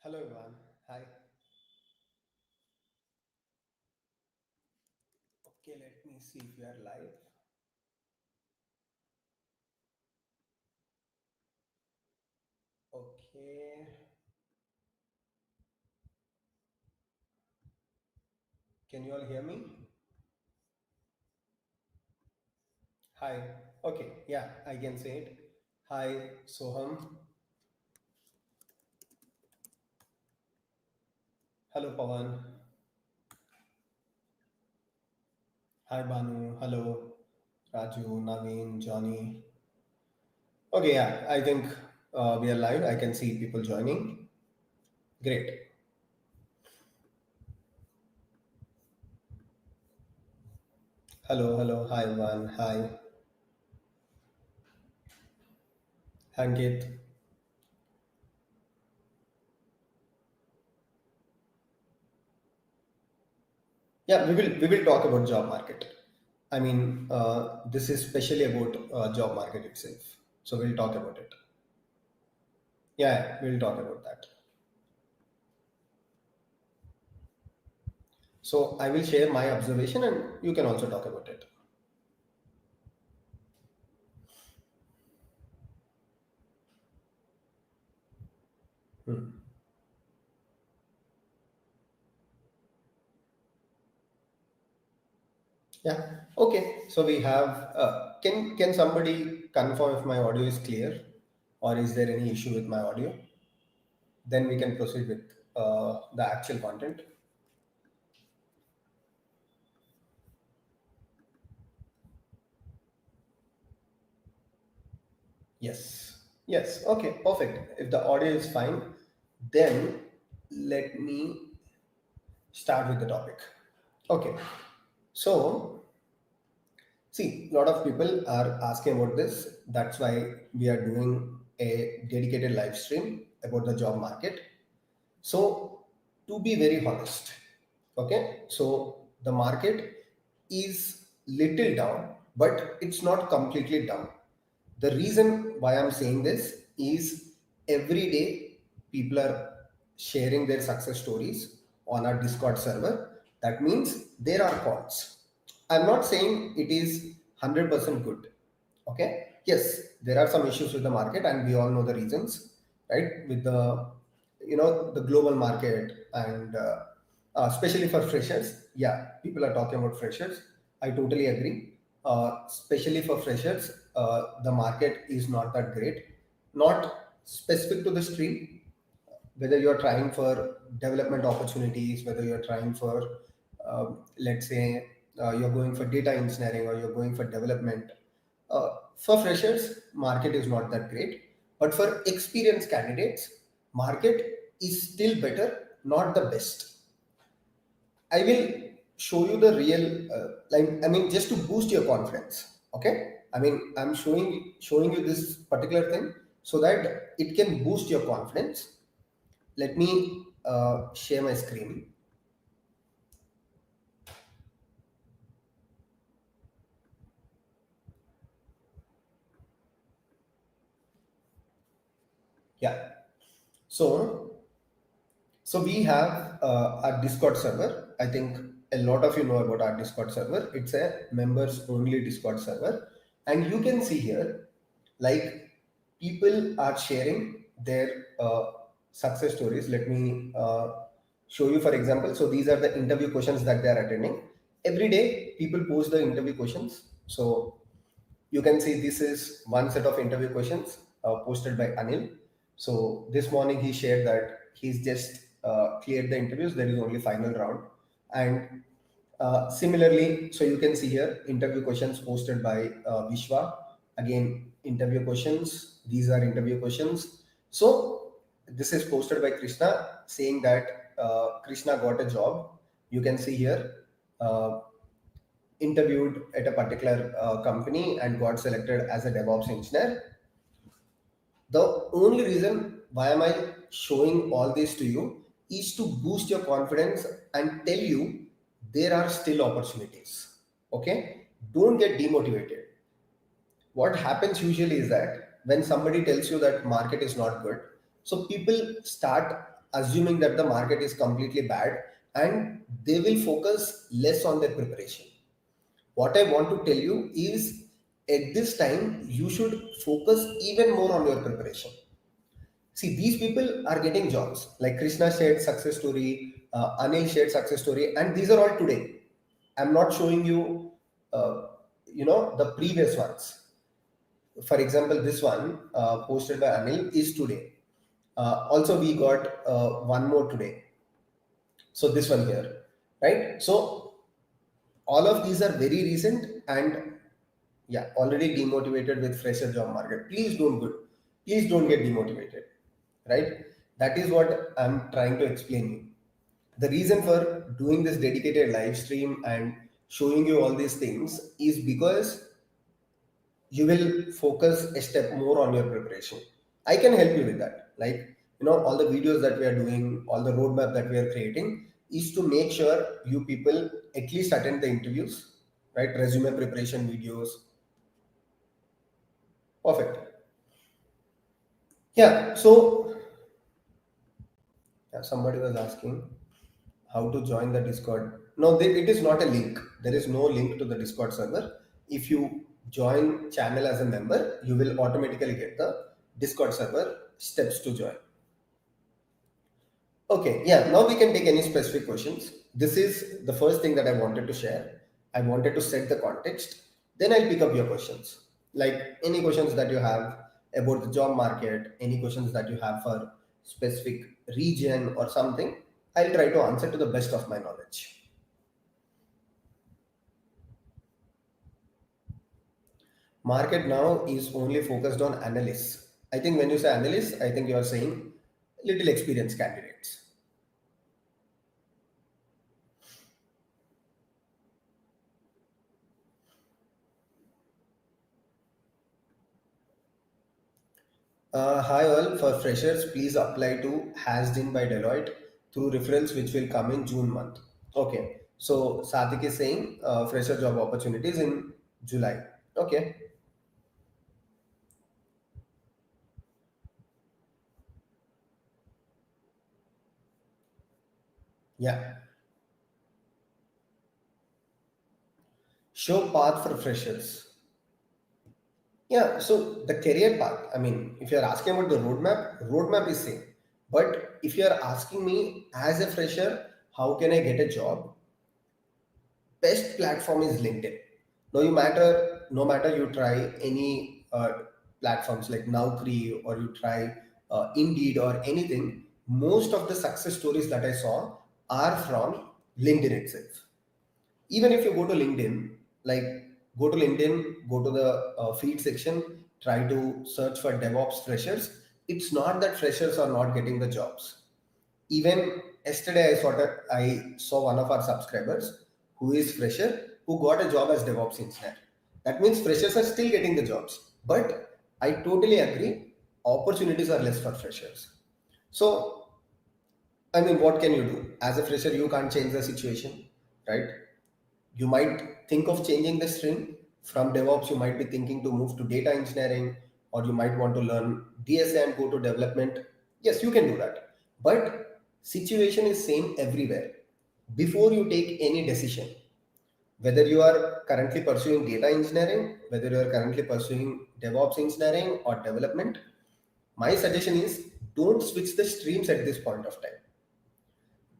Hello everyone. Hi. Okay, let me see if we are live. Okay. Can you all hear me? Hi. Okay. Yeah, I can say it. Hi, Soham. Hello, Pawan. Hi, Banu. Hello, Raju, Naveen, Johnny. Okay, yeah, I think we are live. I can see people joining. Great. Hello, hello. Hi, everyone. Hi, Ankit. Yeah, we will talk about job market. I mean, this is especially about job market itself. So we'll talk about it. Yeah, we'll talk about that. So I will share my observation, and you can also talk about it. Hmm. Yeah. Okay. So we have. Can somebody confirm if my audio is clear, or is there any issue with my audio? Then we can proceed with the actual content. Yes. Yes. Okay. Perfect. If the audio is fine, then let me start with the topic. Okay. So, see, a lot of people are asking about this. That's why we are doing a dedicated live stream about the job market. So, to be very honest, okay, so the market is little down, but it's not completely down. The reason why I'm saying this is every day people are sharing their success stories on our Discord server. That means there are calls. I'm not saying it is 100% good. Okay. Yes, there are some issues with the market, and we all know the reasons, right? With the global market and especially for freshers. Yeah, people are talking about freshers. I totally agree. Especially for freshers, the market is not that great. Not specific to the stream, whether you're trying for development opportunities, whether you're trying for, let's say, you're going for data engineering or you're going for development. For freshers, market is not that great, but for experienced candidates, market is still better, not the best. I will show you the real, just to boost your confidence. Okay, I'm showing you this particular thing so that it can boost your confidence. Let me share my screen. Yeah. So we have our Discord server. I think a lot of you know about our Discord server. It's a members only Discord server, and you can see here, like, people are sharing their success stories. Let me show you, for example. So these are the interview questions that they are attending. Every day, people post the interview questions. So you can see this is one set of interview questions posted by Anil. So this morning he shared that he's just cleared the interviews. There is only final round. And similarly, so you can see here interview questions posted by Vishwa. Again, interview questions. These are interview questions. So this is posted by Krishna saying that Krishna got a job. You can see here. Interviewed at a particular company and got selected as a DevOps engineer. The only reason why am I showing all this to you is to boost your confidence and tell you there are still opportunities. Okay, don't get demotivated. What happens usually is that when somebody tells you that market is not good, so people start assuming that the market is completely bad, and they will focus less on their preparation. What I want to tell you is, at this time, you should focus even more on your preparation. See, these people are getting jobs. Like Krishna shared success story, Anil shared success story, and these are all today. I'm not showing you, the previous ones. For example, this one posted by Anil is today. Also, we got one more today. So this one here, right? So all of these are very recent, and yeah, already demotivated with fresher job market. Please don't get demotivated, right? That is what I'm trying to explain you. The reason for doing this dedicated live stream and showing you all these things is because you will focus a step more on your preparation. I can help you with that. Like, all the videos that we are doing, all the roadmap that we are creating is to make sure you people at least attend the interviews, right? Resume preparation videos. Perfect. Yeah. So yeah, somebody was asking how to join the Discord. No, it is not a link. There is no link to the Discord server. If you join channel as a member, you will automatically get the Discord server steps to join. Okay, yeah, now we can take any specific questions. This is the first thing that I wanted to share. I wanted to set the context. Then I'll pick up your questions. Like any questions that you have about the job market, any questions that you have for specific region or something, I'll try to answer to the best of my knowledge. Market now is only focused on analysts. I think when you say analysts, I think you are saying little experienced candidates. Hi all, for freshers, please apply to Has Been by Deloitte through referrals which will come in June month. Okay, so Sadik is saying fresher job opportunities in July. Okay, yeah. Show path for freshers. Yeah, so the career path, I mean, if you're asking about the roadmap is same. But if you're asking me as a fresher, how can I get a job? Best platform is LinkedIn. No matter you try any platforms like Naukri, or you try Indeed or anything, most of the success stories that I saw are from LinkedIn itself. Even if you go to LinkedIn, like go to LinkedIn, go to the feed section, try to search for DevOps freshers. It's not that freshers are not getting the jobs. Even yesterday, I saw one of our subscribers who is fresher who got a job as DevOps engineer. That means freshers are still getting the jobs. But I totally agree, opportunities are less for freshers. So, I mean, what can you do? As a fresher, you can't change the situation, right? You might think of changing the stream from DevOps. You might be thinking to move to data engineering, or you might want to learn DSA and go to development. Yes, you can do that. But situation is same everywhere. Before you take any decision, whether you are currently pursuing data engineering, whether you are currently pursuing DevOps engineering or development, my suggestion is don't switch the streams at this point of time.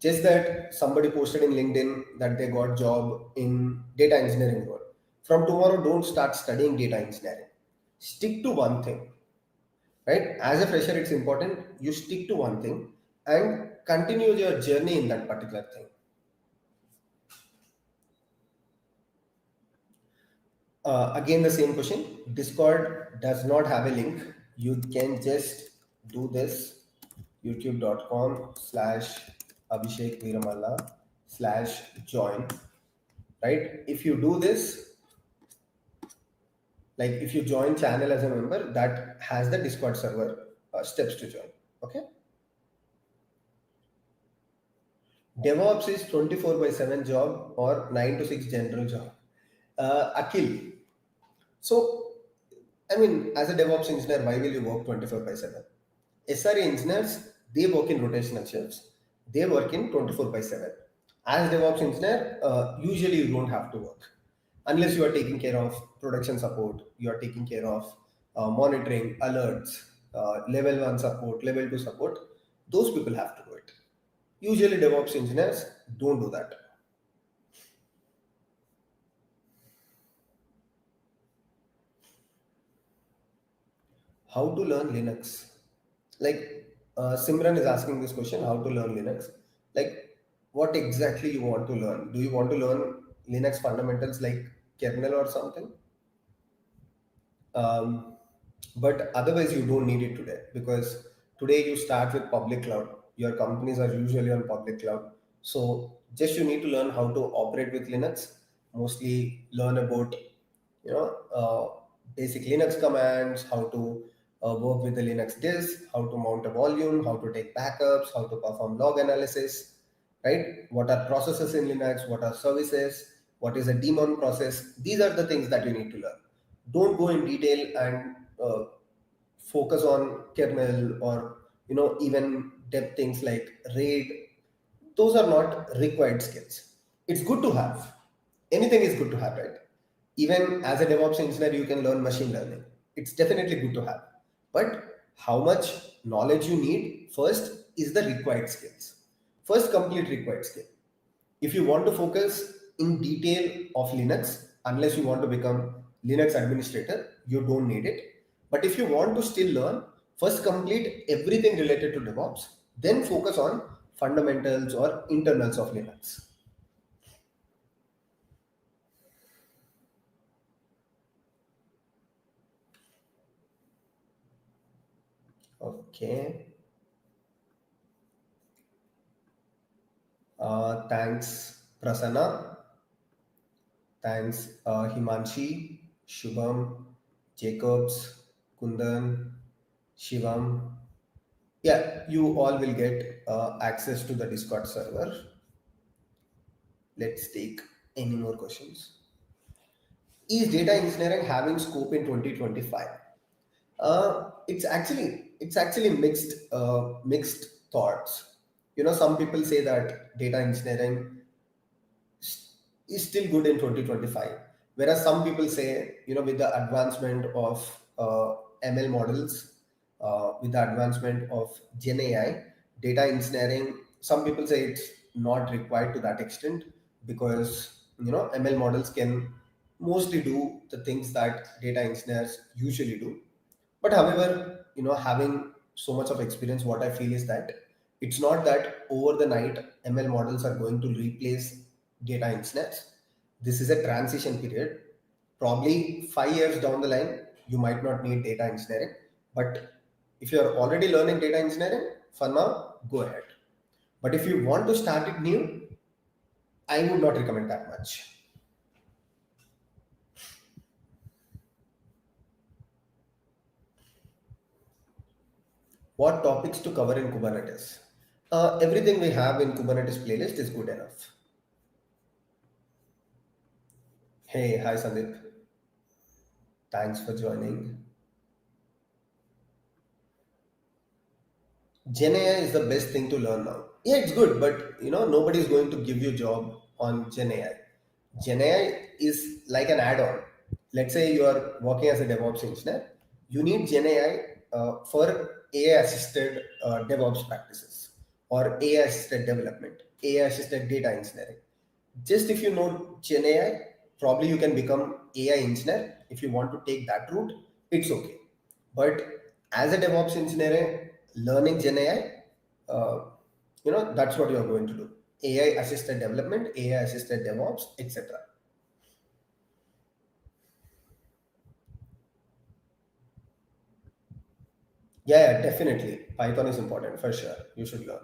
Just that somebody posted in LinkedIn that they got job in data engineering role. From tomorrow, don't start studying data engineering. Stick to one thing, right? As a fresher, it's important you stick to one thing and continue your journey in that particular thing. Again, the same question. Discord does not have a link. You can just do this, youtube.com/ Abhishek.Veeramalla /join, right? If you do this, like if you join channel as a member, that has the Discord server steps to join. Okay. DevOps is 24 by 7 job or 9 to 6 general job. Akhil, so I mean, as a DevOps engineer, why will you work 24 by 7? SRE engineers they work in rotational shifts. They work in 24 by 7. As DevOps engineer, usually you don't have to work unless you are taking care of production support, you are taking care of monitoring, alerts, level 1 support, level 2 support. Those people have to do it. Usually, DevOps engineers don't do that. How to learn Linux? Like Simran is asking this question: how to learn Linux? Like, what exactly you want to learn? Do you want to learn Linux fundamentals like kernel or something? Um, but otherwise, you don't need it today because today you start with public cloud. Your companies are usually on public cloud. So just you need to learn how to operate with Linux. Mostly learn about you know basic Linux commands, how to work with the Linux disk, how to mount a volume, how to take backups, how to perform log analysis, right? What are processes in Linux? What are services? What is a daemon process? These are the things that you need to learn. Don't go in detail and focus on kernel or even depth things like RAID. Those are not required skills. It's good to have. Anything is good to have, right? Even as a DevOps engineer, you can learn machine learning. It's definitely good to have. But how much knowledge you need first is the required skills. First, complete required skill. If you want to focus in detail of Linux, unless you want to become Linux administrator, you don't need it. But if you want to still learn, first complete everything related to DevOps, then focus on fundamentals or internals of Linux. Okay. Thanks, Prasanna. Thanks, Himanshi, Shubham, Jacobs, Kundan, Shivam. Yeah, you all will get access to the Discord server. Let's take any more questions. Is data engineering having scope in 2025? It's actually mixed thoughts. Some people say that data engineering is still good in 2025, whereas some people say with the advancement of ML models, with the advancement of Gen AI, data engineering, some people say it's not required to that extent because ML models can mostly do the things that data engineers usually do. But however, having so much of experience, what I feel is that it's not that over the night ML models are going to replace data engineers. This is a transition period. Probably 5 years down the line, you might not need data engineering. But if you're already learning data engineering, for now, go ahead. But if you want to start it new, I would not recommend that much. What topics to cover in Kubernetes? Everything we have in Kubernetes playlist is good enough. Hey, hi Sandeep. Thanks for joining. Gen AI is the best thing to learn now. Yeah, it's good, but nobody is going to give you a job on Gen AI. Gen AI is like an add-on. Let's say you are working as a DevOps engineer, you need Gen AI for AI-assisted DevOps practices or AI-assisted development, AI-assisted data engineering. Just if you know Gen AI, probably you can become AI engineer. If you want to take that route, it's okay. But as a DevOps engineer, learning Gen AI, that's what you're going to do. AI assisted development, AI assisted DevOps, etc. Yeah, yeah, definitely. Python is important for sure. You should learn.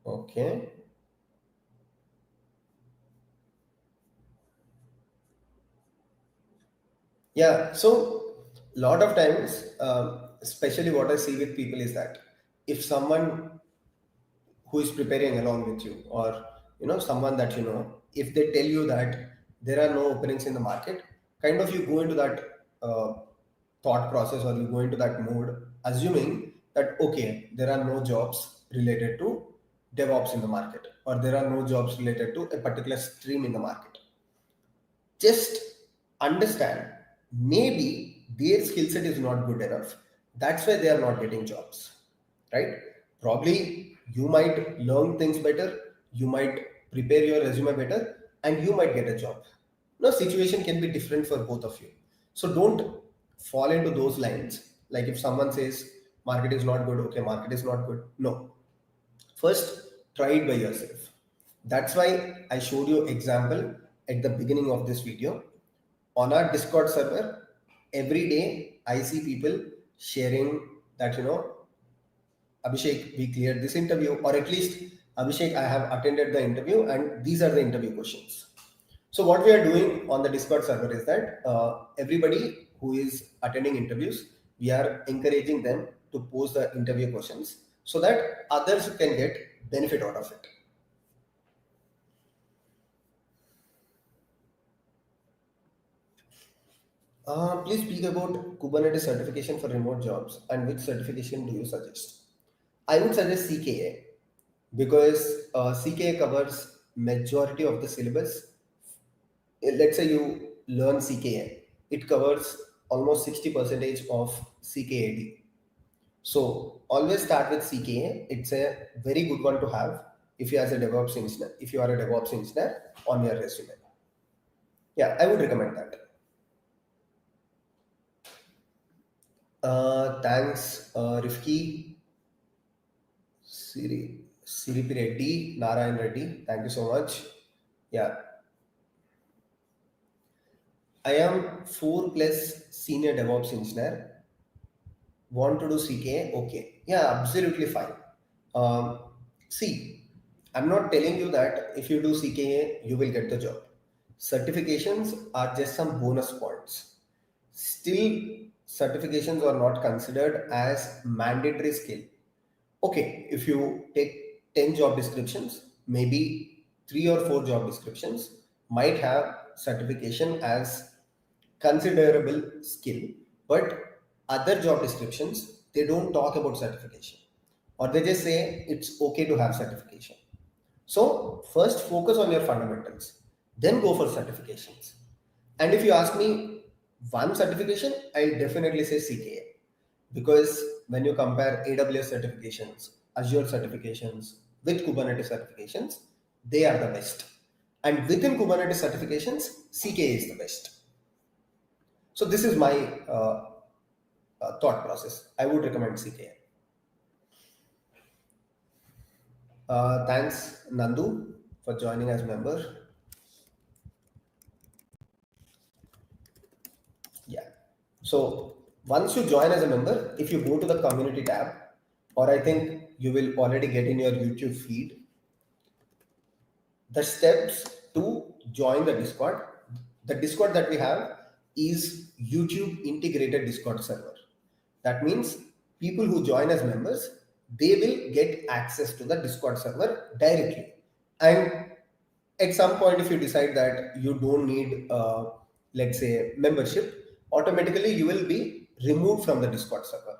Okay. Yeah. So, lot of times, especially what I see with people is that if someone who is preparing along with you or someone that if they tell you that there are no openings in the market, kind of you go into that uh, thought process, or you go into that mode assuming that okay, there are no jobs related to DevOps in the market, or there are no jobs related to a particular stream in the market. Just understand, maybe their skill set is not good enough, that's why they are not getting jobs, right? Probably you might learn things better, you might prepare your resume better, and you might get a job. No, situation can be different for both of you. So don't fall into those lines. Like if someone says market is not good, okay, market is not good. No, first try it by yourself. That's why I showed you example at the beginning of this video. On our Discord server, every day I see people sharing that Abhishek, we cleared this interview, or at least Abhishek, I have attended the interview and these are the interview questions. So what we are doing on the Discord server is that everybody who is attending interviews, we are encouraging them to post the interview questions so that others can get benefit out of it. Please speak about Kubernetes certification for remote jobs, and which certification do you suggest? I would suggest CKA, because CKA covers majority of the syllabus. Let's say you learn CKA, it covers almost 60% of CKAD. So always start with CKA. It's a very good one to have if you are a DevOps engineer. If you are a DevOps engineer on your resume, yeah, I would recommend that. Thanks, Rifki, Siripi Reddy, Narayan Reddy. Thank you so much. Yeah, I am 4+ senior DevOps engineer. Want to do CKA? Okay. Yeah, absolutely fine. Um, See, I'm not telling you that if you do CKA, you will get the job. Certifications are just some bonus points. Still, certifications are not considered as mandatory skill. Okay, if you take 10 job descriptions, maybe 3 or 4 job descriptions might have certification as considerable skill, but other job descriptions, they don't talk about certification, or they just say it's okay to have certification. So first focus on your fundamentals, then go for certifications. And if you ask me one certification, I'll definitely say CKA, because when you compare AWS certifications, Azure certifications with Kubernetes certifications, they are the best. And within Kubernetes certifications, CKA is the best. So this is my thought process. I would recommend CKA. Thanks, Nandu, for joining as member. Yeah. So once you join as a member, if you go to the community tab, or I think you will already get in your YouTube feed, the steps to join the Discord. The Discord that we have is YouTube integrated Discord server. That means people who join as members, they will get access to the Discord server directly. And at some point, if you decide that you don't need, let's say, membership, automatically you will be removed from the Discord server.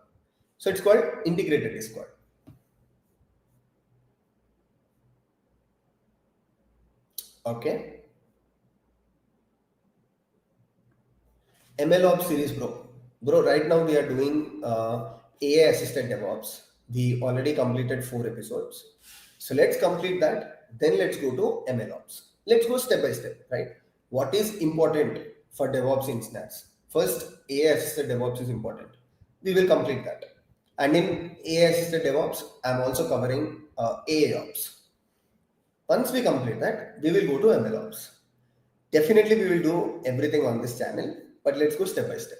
So it's called integrated Discord. Okay. MLOps series, bro. Bro, right now we are doing AI assisted DevOps. We already completed 4 episodes. So let's complete that. Then let's go to MLOps. Let's go step by step, right? What is important for DevOps engineers? First, AI assisted DevOps is important. We will complete that. And in AI assisted DevOps, I'm also covering AIOps. Once we complete that, we will go to MLOps. Definitely, we will do everything on this channel, but let's go step by step.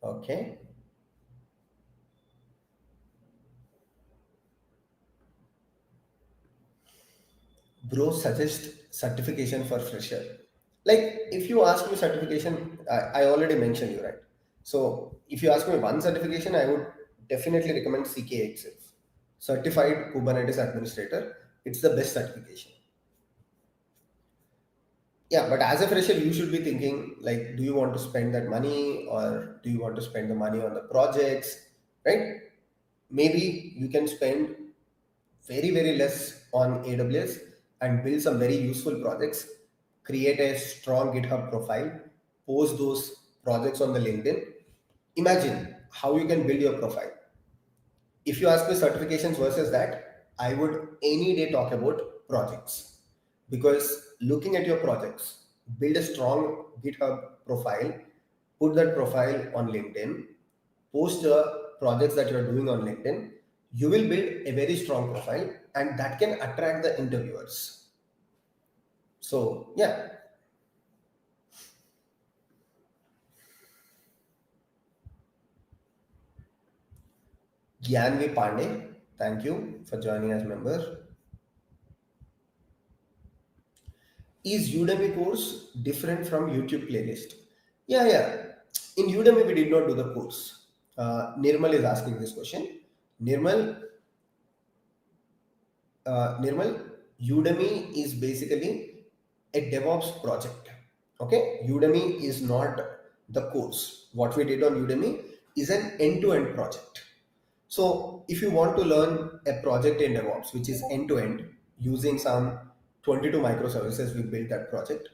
Okay. Bro, suggest certification for fresher. Like, if you ask me certification, I already mentioned you, right? So, if you ask me one certification, I would definitely recommend CK itself. certified Kubernetes administrator. It's the best certification. Yeah, but as a fresher, you should be thinking like, do you want to spend that money or do you want to spend the money on the projects, right? Maybe you can spend very less on AWS and build some very useful projects, create a strong GitHub profile, post those projects on the LinkedIn. Imagine how you can build your profile. If you ask me certifications versus that, I would any day talk about projects, because looking at your projects, build a strong GitHub profile, put that profile on LinkedIn, post the projects that you're doing on LinkedIn, you will build a very strong profile and that can attract the interviewers. So, yeah. Gyanvi Pandey, thank you for joining as member. Is Udemy course different from YouTube playlist? Yeah. In Udemy, we did not do the course. Nirmal is asking this question. Nirmal, Nirmal, Udemy is basically a DevOps project. Okay, Udemy is not the course. What we did on Udemy is an end-to-end project. So if you want to learn a project in DevOps, which is end-to-end, using some 22 microservices, we built that project.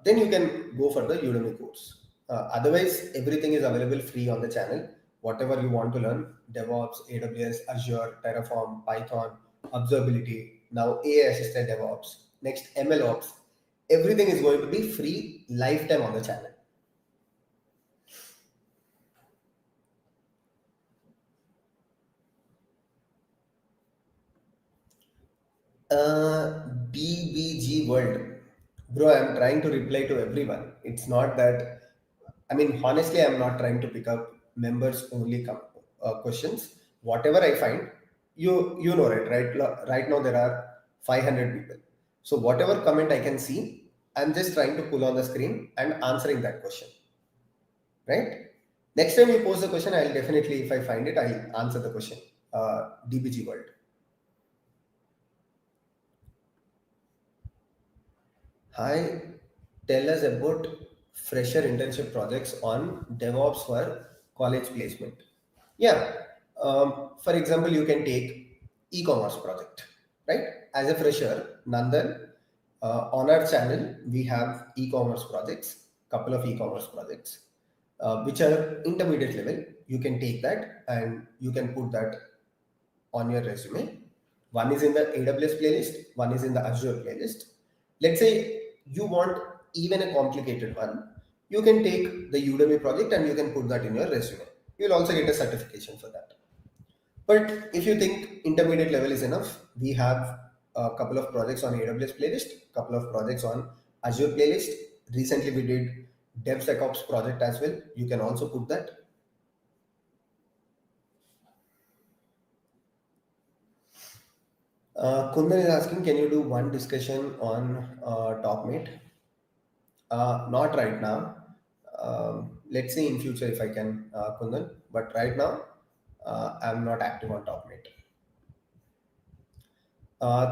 Then you can go for the Udemy course. Otherwise, everything is available free on the channel. Whatever you want to learn, DevOps, AWS, Azure, Terraform, Python, Observability, now AI assisted DevOps, next ML Ops, everything is going to be free lifetime on the channel. DBG World. Bro, I'm trying to reply to everyone. It's not that, I mean, honestly, I'm not trying to pick up members only questions. Whatever I find, you know, right now there are 500 people. So whatever comment I can see, I'm just trying to pull on the screen and answering that question, right? Next time you post the question, I'll definitely, if I find it, I'll answer the question. DBG World. Hi, tell us about fresher internship projects on DevOps for college placement. Yeah, for example, you can take e-commerce project, right? As a fresher, Nandan, on our channel, we have e-commerce projects, couple of e-commerce projects, which are intermediate level. You can take that and you can put that on your resume. One is in the AWS playlist, one is in the Azure playlist. Let's say you want even a complicated one, you can take the Udemy project and you can put that in your resume. You'll also get a certification for that. But if you think intermediate level is enough, we have a couple of projects on AWS playlist, couple of projects on Azure playlist. Recently we did DevSecOps project as well. You can also put that. Kundan is asking, can you do one discussion on TopMate? Not right now. Let's see in future if I can, Kundan. But right now, I'm not active on TopMate.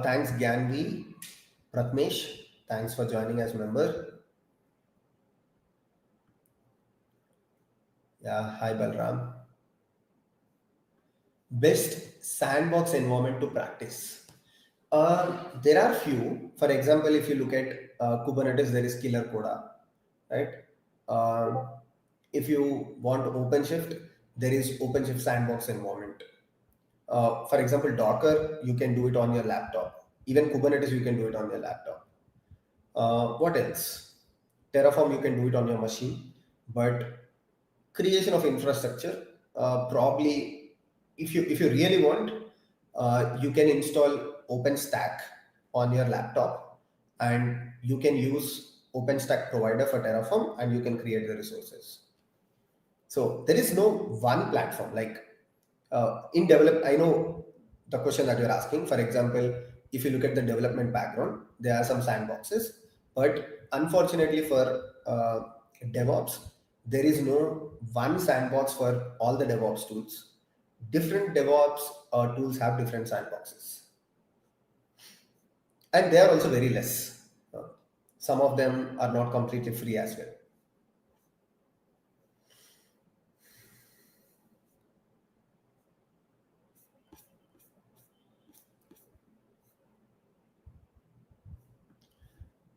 Thanks, Gyanvi. Pratmesh, thanks for joining as member. Yeah, hi Balram. Best sandbox environment to practice. There are few. For example, if you look at Kubernetes, there is Killer Coda, right? Uh, if you want OpenShift, there is OpenShift sandbox environment. For example, Docker, you can do it on your laptop. Even Kubernetes, you can do it on your laptop. What else? Terraform, you can do it on your machine. But creation of infrastructure, probably if you really want, you can install OpenStack on your laptop, and you can use OpenStack provider for Terraform, and you can create the resources. So there is no one platform like in develop. I know the question that you're asking. For example, if you look at the development background, there are some sandboxes, but unfortunately for DevOps, there is no one sandbox for all the DevOps tools. different DevOps tools have different sandboxes, and they are also very less. Some of them are not completely free as well.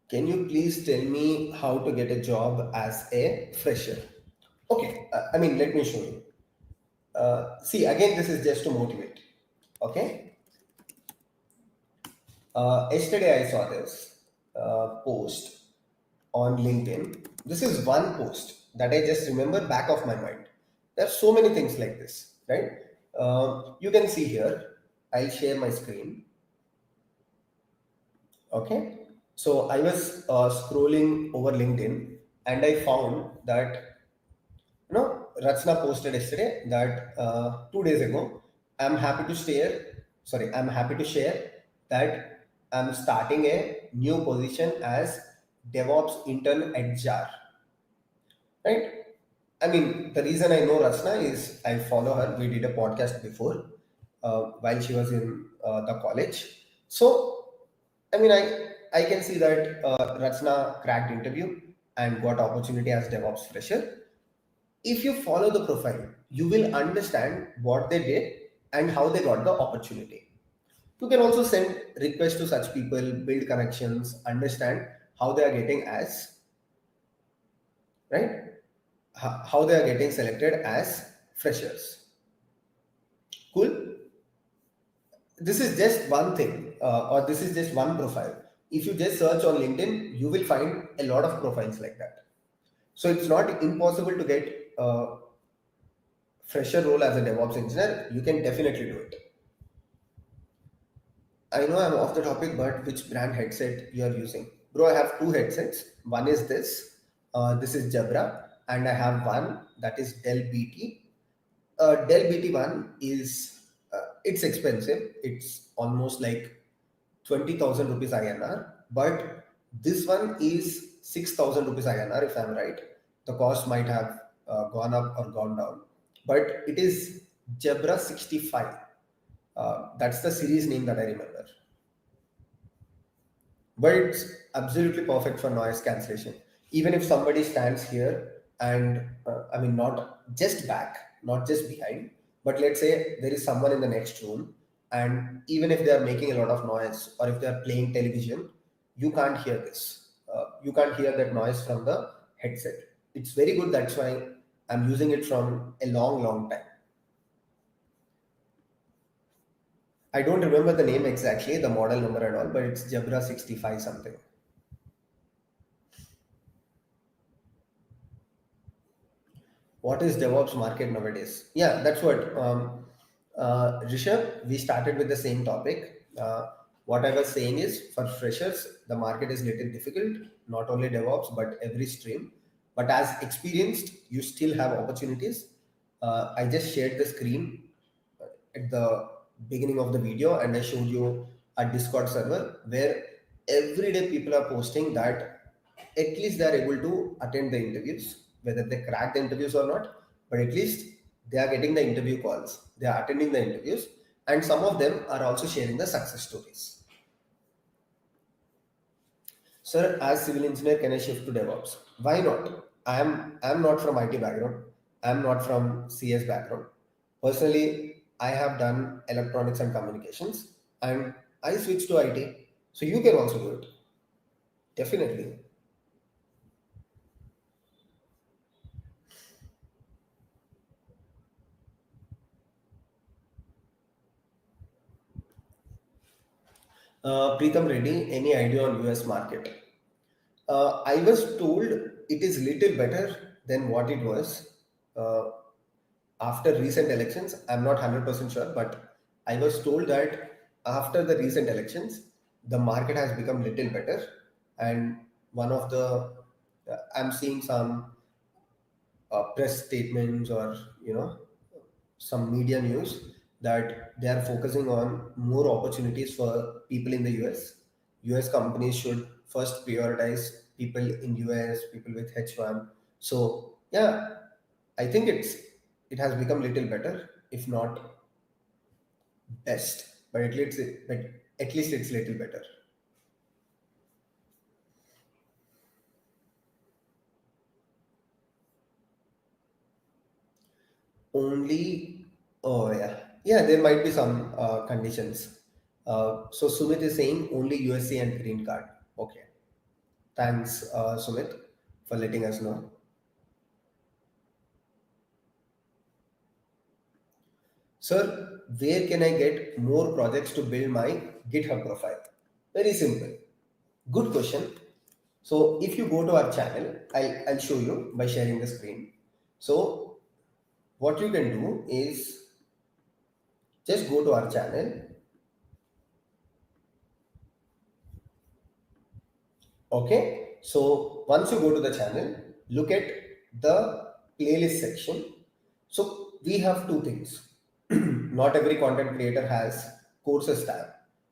Can you please tell me how to get a job as a fresher? Okay, I mean, let me show you. See, again, this is just to motivate. Okay. Yesterday I saw this post on LinkedIn. This is one post that I just remember back of my mind. There are so many things like this, right? You can see here. I'll share my screen. Okay. So I was scrolling over LinkedIn and I found that Rachna posted yesterday that 2 days ago, I'm happy to share that I'm starting a new position as DevOps intern at JAR, right? I mean, the reason I know Rachna is I follow her. We did a podcast before while she was in the college. So, I mean, I can see that Rachna cracked interview and got opportunity as DevOps fresher. If you follow the profile, you will understand what they did and how they got the opportunity. You can also send requests to such people, build connections, understand how they are getting as, right? How they are getting selected as freshers. Cool. This is just one thing, or this is just one profile. If you just search on LinkedIn, you will find a lot of profiles like that. So it's not impossible to get a fresher role as a DevOps engineer. You can definitely do it. I know I'm off the topic, but which brand headset you are using? Bro, I have two headsets. One is this is Jabra, and I have one that is Dell BT. Dell BT one is it's expensive. It's almost like 20,000 rupees INR, but this one is 6,000 rupees INR if I'm right. The cost might have gone up or gone down, but it is Jabra 65. That's the series name that I remember. But it's absolutely perfect for noise cancellation. Even if somebody stands here and I mean, not just back, not just behind, but let's say there is someone in the next room, and even if they are making a lot of noise or if they are playing television, you can't hear this. You can't hear that noise from the headset. It's very good. That's why I'm using it from a long, long time. I don't remember the name exactly, the model number and all, but it's Jabra 65 something. What is DevOps market nowadays? Yeah, that's what. Rishabh, we started with the same topic. What I was saying is for freshers, the market is little difficult, not only DevOps, but every stream. But as experienced, you still have opportunities. I just shared the screen at the beginning of the video and I showed you a Discord server where every day people are posting that at least they are able to attend the interviews, whether they crack the interviews or not, but at least they are getting the interview calls, they are attending the interviews, and some of them are also sharing the success stories. Sir, as civil engineer, can I shift to DevOps? Why not? I'm not from IT background. I'm not from CS background. Personally, I have done electronics and communications, and I switched to IT. So you can also do it. Definitely. Preetham Reddy, any idea on US market? I was told it is little better than what it was uh, after recent elections. I'm not 100% sure, but I was told that after the recent elections, the market has become little better. And one of the, I'm seeing some press statements or, some media news that they are focusing on more opportunities for people in the US. US companies should first prioritize people in US, people with H1. So yeah, I think it has become little better, if not. best, but at least it's little better. Only, oh yeah, yeah, there might be some conditions. So Sumit is saying only USC and green card. Okay, thanks, Sumit, for letting us know. Sir, where can I get more projects to build my GitHub profile? Very simple. Good question. So if you go to our channel, I'll show you by sharing the screen. So what you can do is just go to our channel. Okay. So once you go to the channel, look at the playlist section. So we have two things. Not every content creator has courses tab.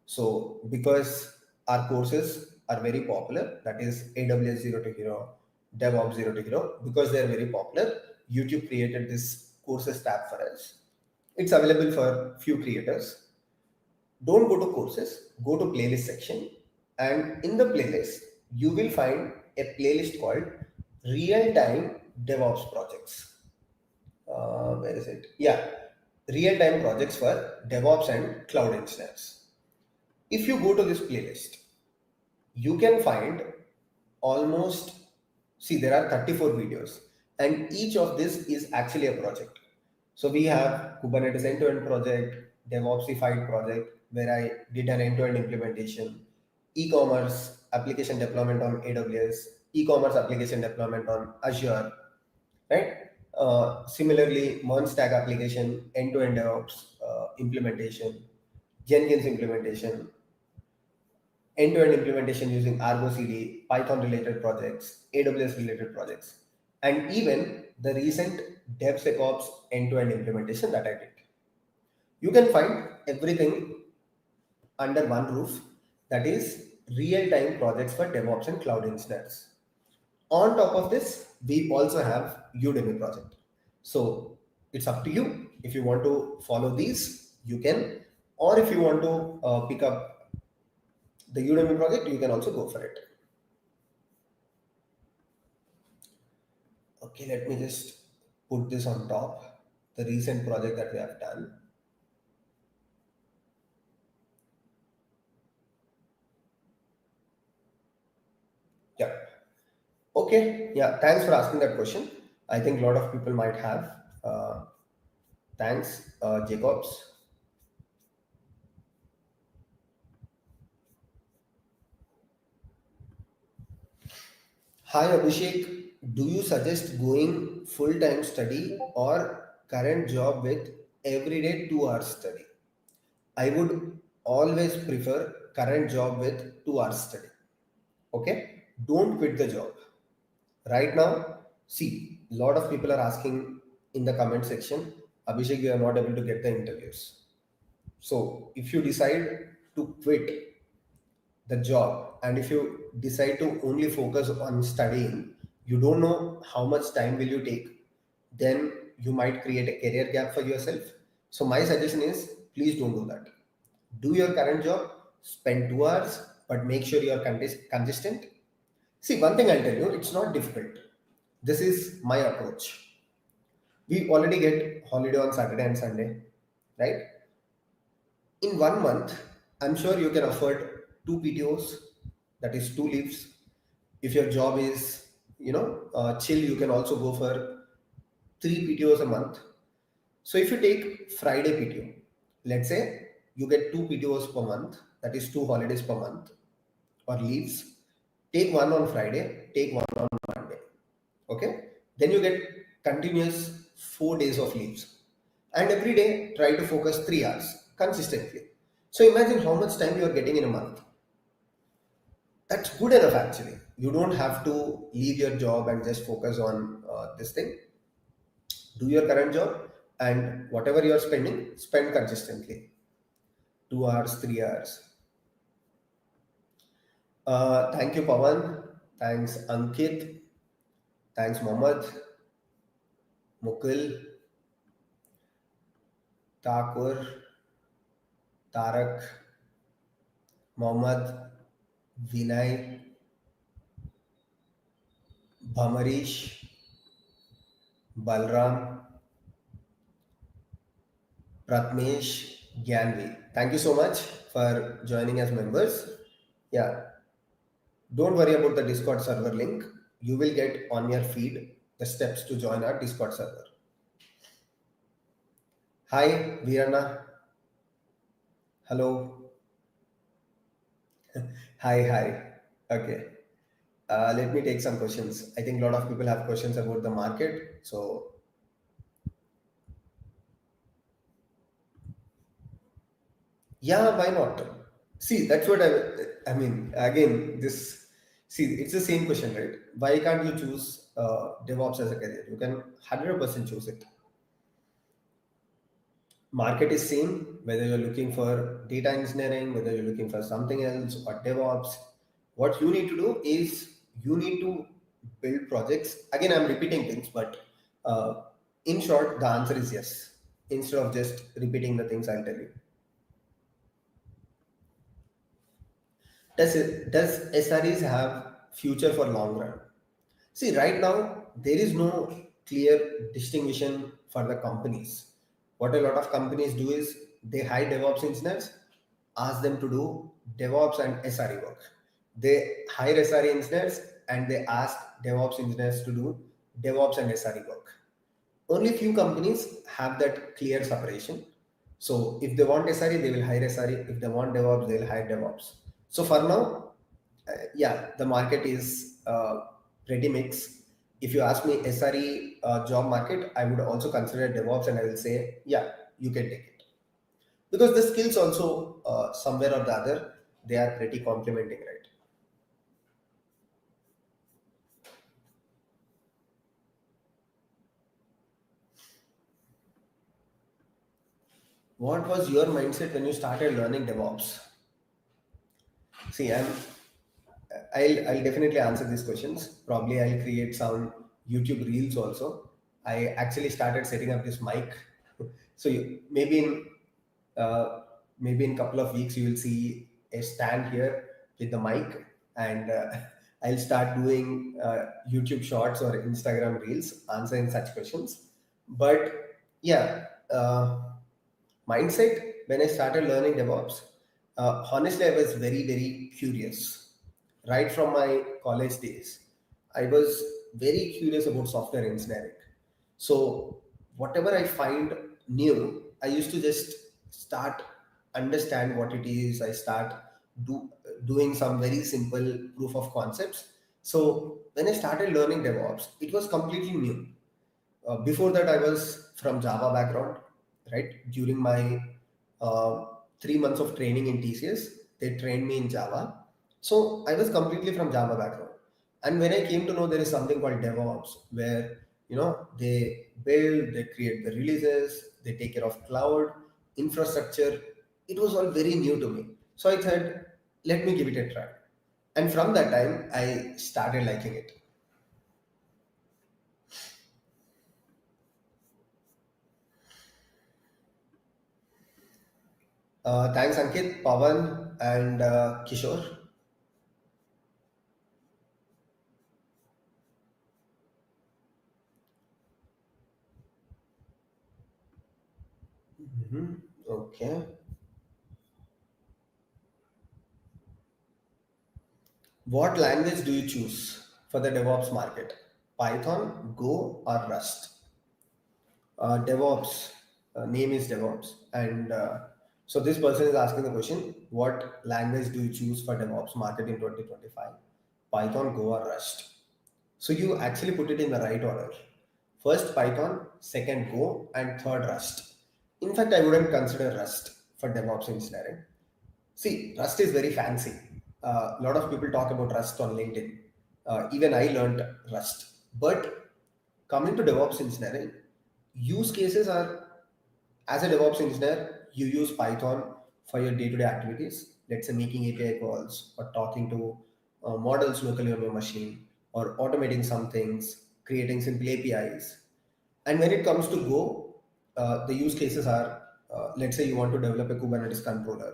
So because our courses are very popular, that is AWS Zero to Hero, DevOps Zero to Hero, because they are very popular, YouTube created this courses tab for us. It's available for few creators. Don't go to courses, go to playlist section, and in the playlist you will find a playlist called real time DevOps projects. Where is it? Yeah, real time projects for DevOps and cloud engineers. If you go to this playlist, you can find almost, see, there are 34 videos, and each of this is actually a project. So we have Kubernetes end-to-end project, DevOpsified project, where I did an end-to-end implementation, e-commerce application deployment on AWS, e-commerce application deployment on Azure, right? Similarly, Stack application, end-to-end DevOps implementation, Jenkins implementation, end-to-end implementation using Argo CD, Python related projects, AWS related projects, and even the recent DevSecOps end-to-end implementation that I did. You can find everything under one roof, that is real-time projects for DevOps and cloud engineers. On top of this, we also have Udemy project. So it's up to you. If you want to follow these, you can, or if you want to pick up the Udemy project, you can also go for it. Okay, let me just put this on top, the recent project that we have done. Yeah. Okay. Yeah. Thanks for asking that question. I think a lot of people might have. Thanks, Jacobs. Hi, Abhishek. Do you suggest going full-time study or current job with everyday 2 hours study? I would always prefer current job with 2 hours study. Okay. Don't quit the job. Right now, see, a lot of people are asking in the comment section, Abhishek, you are not able to get the interviews. So if you decide to quit the job and if you decide to only focus on studying, you don't know how much time will you take, then you might create a career gap for yourself. So my suggestion is please don't do that. Do your current job, spend 2 hours, but make sure you are consistent. See, one thing I'll tell you, it's not difficult. This is my approach. We already get holiday on Saturday and Sunday, right? In 1 month, I'm sure you can afford two PTOs, that is two leaves. If your job is, chill, you can also go for three PTOs a month. So if you take Friday PTO, let's say you get two PTOs per month, that is two holidays per month or leaves. Take one on Friday, take one on Monday. Okay, then you get continuous 4 days of leaves, and every day try to focus 3 hours consistently. So imagine how much time you are getting in a month. That's good enough actually. You don't have to leave your job and just focus on this thing. Do your current job, and whatever you are spending, spend consistently. 2 hours, 3 hours. Thank you, Pawan. Thanks, Ankit. Thanks, Mohammed, Mukul, Thakur. Tarak, Mohammad, Vinay, Bhamarish, Balram, Pratmesh, Gyanvi. Thank you so much for joining as members. Yeah, don't worry about the Discord server link. You will get on your feed the steps to join our Discord server. Hi, Virana. Hello. Hi, hi. Okay. Let me take some questions. I think a lot of people have questions about the market. So, yeah, why not? See, that's what I mean. Again, see, it's the same question, right? Why can't you choose DevOps as a career? You can 100% choose it. Market is same whether you're looking for data engineering, whether you're looking for something else or DevOps. What you need to do is you need to build projects. Again, I'm repeating things, but uh, in short, the answer is yes, instead of just repeating the things I'll tell you. Does SREs have future for long run? See, right now, there is no clear distinction for the companies. What a lot of companies do is they hire DevOps engineers, ask them to do DevOps and SRE work. They hire SRE engineers and they ask DevOps engineers to do DevOps and SRE work. Only few companies have that clear separation. So if they want SRE, they will hire SRE. If they want DevOps, they will hire DevOps. So for now, yeah, the market is pretty mixed. If you ask me SRE job market, I would also consider DevOps, and I will say, yeah, you can take it because the skills also somewhere or the other they are pretty complementing, right? What was your mindset when you started learning DevOps? See, I'll definitely answer these questions. Probably I'll create some YouTube reels also. I actually started setting up this mic. So uh, maybe in couple of weeks you will see a stand here with the mic, and I'll start doing YouTube shorts or Instagram reels answering such questions. But yeah, mindset when I started learning DevOps, honestly, I was very curious right from my college days. I was very curious about software engineering. So whatever I find new, I used to just start understand what it is. I start do, doing some very simple proof of concepts. So when I started learning DevOps, it was completely new. Before that, I was from Java background, right? During my 3 months of training in TCS, they trained me in Java. So I was completely from Java background. And when I came to know there is something called DevOps, where they build, they create the releases, they take care of cloud infrastructure, it was all very new to me. So I said, let me give it a try. And from that time, I started liking it. Thanks, Ankit, Pavan, and Kishore. Mhm. Okay. What language do you choose for the DevOps market? Python, Go, or Rust? DevOps, name is DevOps. And so this person is asking the question, what language do you choose for DevOps market in 2025? Python, Go, or Rust? So you actually put it in the right order. First Python, second Go, and third Rust. In fact, I wouldn't consider Rust for DevOps engineering. See, Rust is very fancy. A lot of people talk about Rust on LinkedIn. Even I learned Rust. But coming to DevOps engineering, use cases are, as a DevOps engineer, you use Python for your day-to-day activities. Let's say making API calls or talking to models locally on your machine or automating some things, creating simple APIs. And when it comes to Go, the use cases are let's say you want to develop a Kubernetes controller,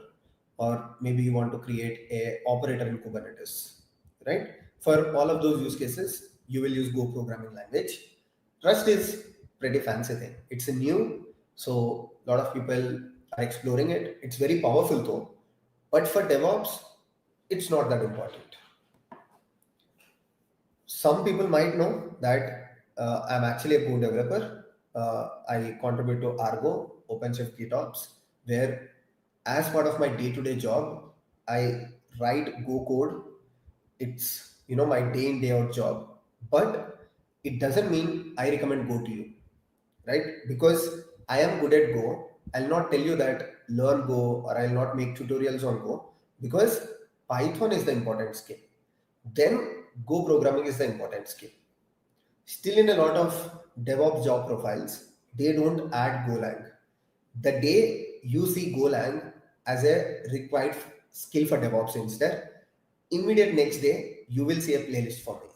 or maybe you want to create a operator in Kubernetes, right? For all of those use cases, you will use Go programming language. Rust is pretty fancy thing. It's a new, so a lot of people are exploring it. It's very powerful though, but for DevOps, it's not that important. Some people might know that I'm actually a Go developer. I contribute to Argo, OpenShift GitOps, where as part of my day-to-day job, I write Go code. It's my day in day out job, but it doesn't mean I recommend Go to you, right? Because I am good at Go, I'll not tell you that learn Go, or I'll not make tutorials on Go, because Python is the important skill. Then Go programming is the important skill. Still, in a lot of DevOps job profiles, they don't add Golang. The day you see Golang as a required skill for DevOps instead, immediate next day you will see a playlist for me,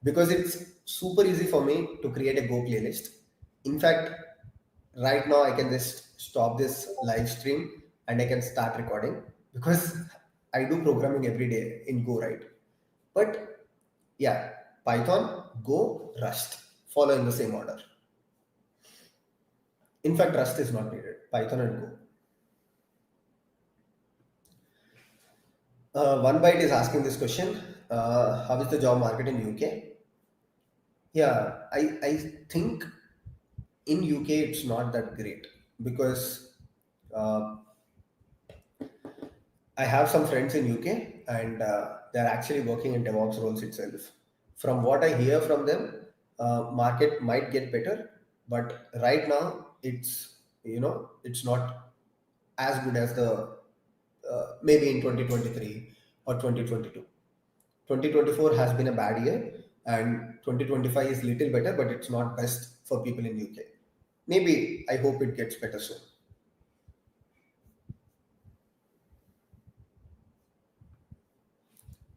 because it's super easy for me to create a Go playlist. In fact, right now I can just stop this live stream and I can start recording, because I do programming every day in Go, right? But yeah, Python, Go, Rust follow in the same order. In fact, Rust is not needed. Python and Go. One Byte is asking this question: how is the job market in UK? Yeah, I think in UK it's not that great, because uh, I have some friends in UK, and they're actually working in DevOps roles itself. From what I hear from them, market might get better, but right now it's not as good as the maybe in 2023 or 2022. 2024 has been a bad year, and 2025 is little better, but it's not best for people in UK. Maybe I hope it gets better soon.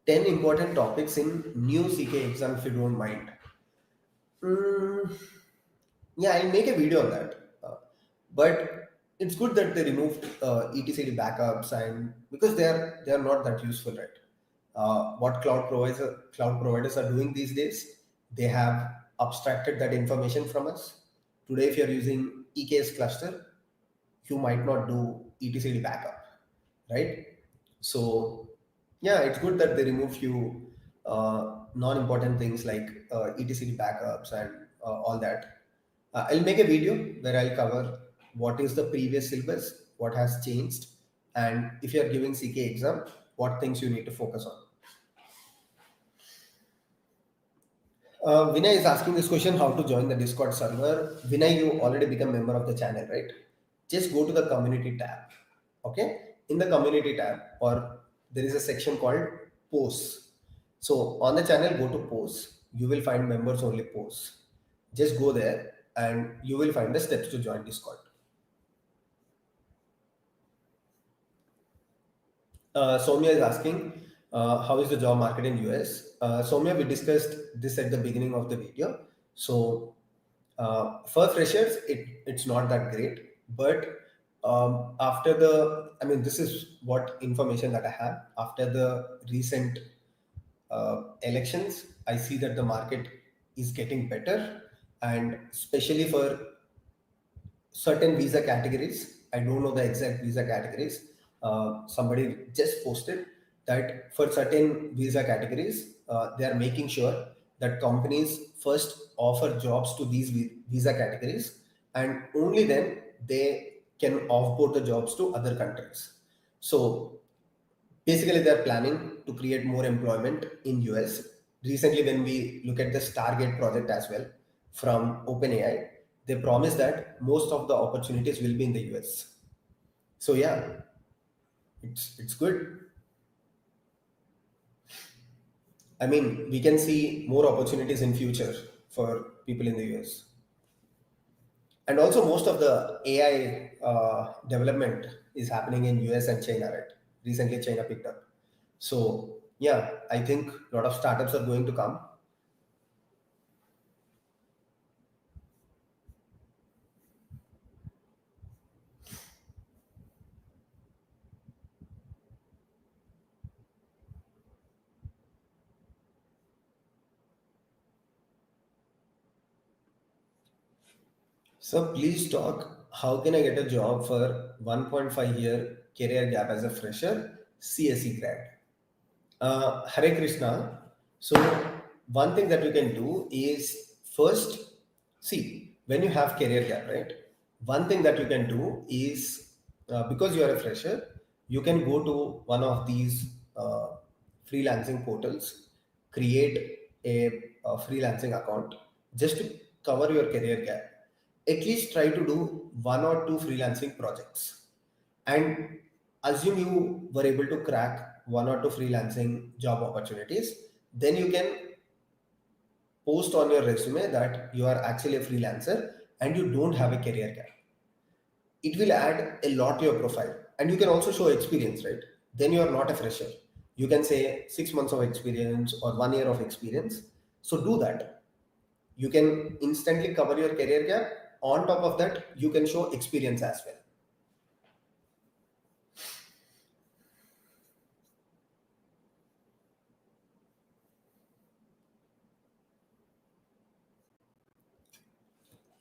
10 important topics in new CK exam, if you don't mind. Mm, yeah, I'll make a video on that. But it's good that they removed etcd backups, and because they are not that useful, right? What cloud providers are doing these days, they have abstracted that information from us. Today, if you're using EKS cluster, you might not do etcd backup, right? So yeah, it's good that they remove few non-important things like etcd backups and all that. I'll make a video where I'll cover what is the previous syllabus, what has changed, and if you're giving CK exam, what things you need to focus on. Vinay is asking this question: how to join the Discord server? Vinay, you already become member of the channel, right? Just go to the community tab. Okay, in the community tab, or there is a section called posts. So on the channel, go to posts. You will find members only posts. Just go there and you will find the steps to join Discord. Soumya is asking, how is the job market in US? Soumya, we discussed this at the beginning of the video. So for freshers, it's not that great. But after this is what information that I have. After the recent elections, I see that the market is getting better, and especially for certain visa categories. I don't know the exact visa categories. Somebody just posted that for certain visa categories, they are making sure that companies first offer jobs to these visa categories, and only then they can offboard the jobs to other countries. So basically, they're planning to create more employment in US. Recently, when we look at the Stargate project as well from OpenAI, they promise that most of the opportunities will be in the US. So yeah, it's good. I mean, we can see more opportunities in future for people in the US. And also, most of the AI development is happening in US and China, right? Recently, China picked up. So yeah, I think a lot of startups are going to come. So please talk. How can I get a job for 1.5 year career gap as a fresher CSE grad? Hare Krishna. So one thing that you can do is first see when you have career gap, right? One thing that you can do is because you are a fresher, you can go to one of these freelancing portals, create a freelancing account just to cover your career gap. At least try to do one or two freelancing projects and assume you were able to crack one or two freelancing job opportunities, then you can post on your resume that you are actually a freelancer and you don't have a career gap. It will add a lot to your profile, and you can also show experience, right? Then you are not a fresher. You can say 6 months of experience or 1 year of experience. So do that. You can instantly cover your career gap. On top of that, you can show experience as well.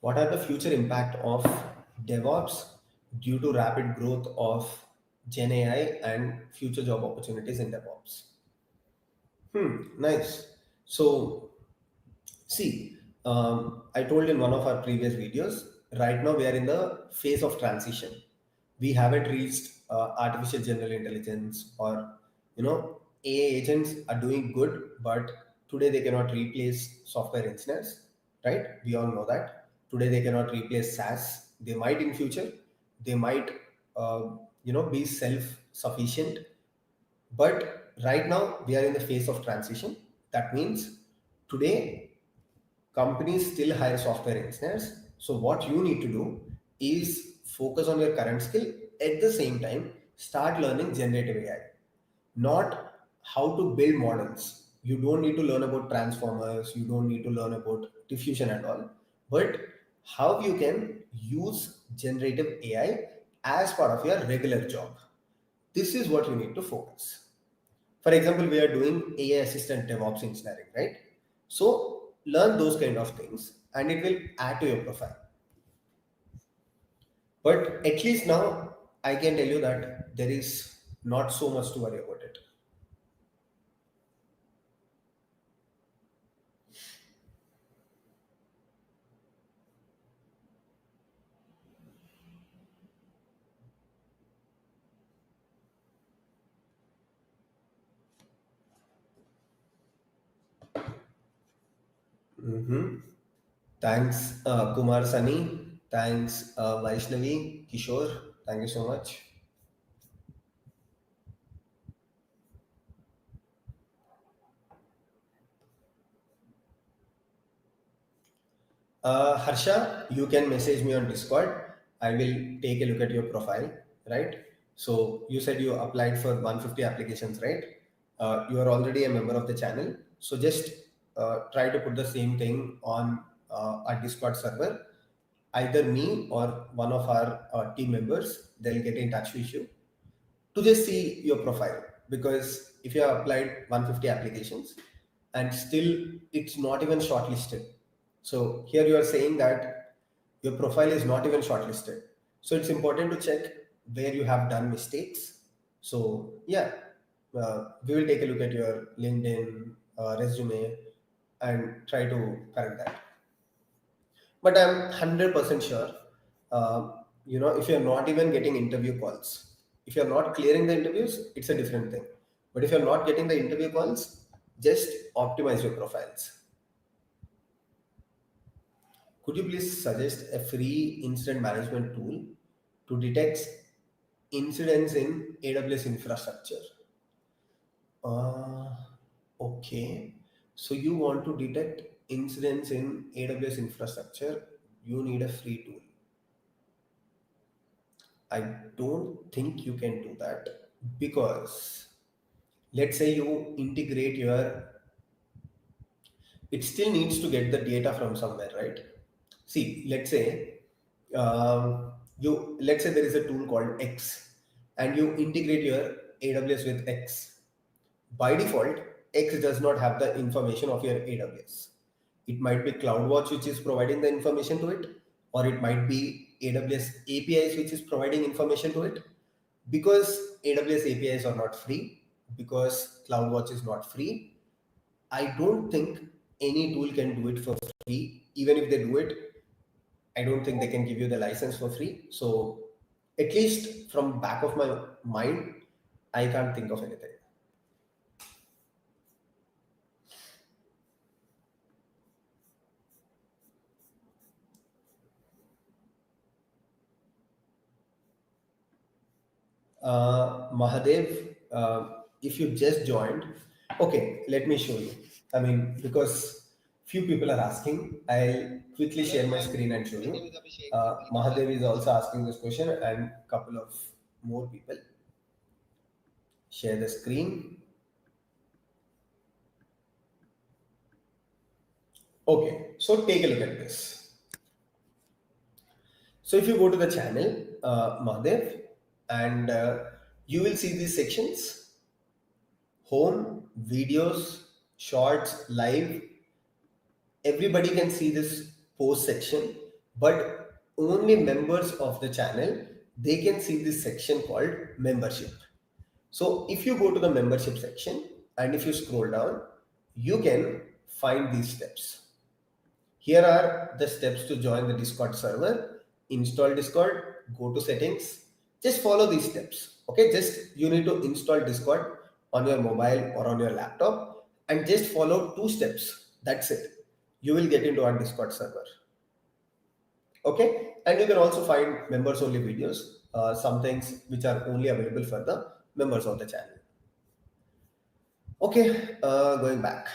What are the future impact of DevOps due to rapid growth of Gen AI and future job opportunities in DevOps? Nice. So, see, I told in one of our previous videos, right now we are in the phase of transition. We haven't reached artificial general intelligence, or AI agents are doing good, but today they cannot replace software engineers, right? We all know that. Today they cannot replace SaaS. They might in future. They might, be self-sufficient, but right now we are in the phase of transition. That means today companies still hire software engineers. So what you need to do is focus on your current skill. At the same time, start learning generative AI, not how to build models. You don't need to learn about transformers. You don't need to learn about diffusion and all, but how you can use generative AI as part of your regular job. This is what you need to focus. For example, we are doing AI assistant DevOps engineering, right? So learn those kind of things and it will add to your profile. But at least now I can tell you that there is not so much to worry about it. Mhm. Thanks, Kumar Sani. Thanks, Vaishnavi, Kishore. Thank you so much. Harsha, you can message me on Discord. I will take a look at your profile, right? So you said you applied for 150 applications, right? You are already a member of the channel. So just try to put the same thing on our Discord server. Either me or one of our team members, they'll get in touch with you to just see your profile, because if you have applied 150 applications and still it's not even shortlisted, so here you are saying that your profile is not even shortlisted, so it's important to check where you have done mistakes. So yeah, we will take a look at your LinkedIn resume and try to correct that. But I'm 100% sure, if you're not even getting interview calls, if you're not clearing the interviews, it's a different thing. But if you're not getting the interview calls, just optimize your profiles. Could you please suggest a free incident management tool to detect incidents in AWS infrastructure? uh, okay, so you want to detect incidents in AWS infrastructure, you need a free tool. I don't think you can do that, because let's say you integrate your, it still needs to get the data from somewhere, right? See, let's say there is a tool called X and you integrate your AWS with X. By default, X does not have the information of your AWS. It might be CloudWatch which is providing the information to it, or it might be AWS APIs which is providing information to it. Because AWS APIs are not free, because CloudWatch is not free, I don't think any tool can do it for free. Even if they do it, I don't think they can give you the license for free. So at least from back of my mind, I can't think of anything. Mahadev, if you just joined, okay, let me show you. I mean, because few people are asking, I'll quickly share my screen and show you. Mahadev is also asking this question, and couple of more people. Share the screen. Okay, so take a look at this. So if you go to the channel, Mahadev, and you will see these sections: home, videos, shorts, live. Everybody can see this post section, but only members of the channel, they can see this section called membership. So if you go to the membership section and if you scroll down, you can find these steps. Here are the steps to join the Discord server. Install Discord, go to settings, just follow these steps. Okay, just you need to install Discord on your mobile or on your laptop and just follow 2 steps. That's it. You will get into our Discord server. Okay, and you can also find members only videos, some things which are only available for the members of the channel. Okay, going back.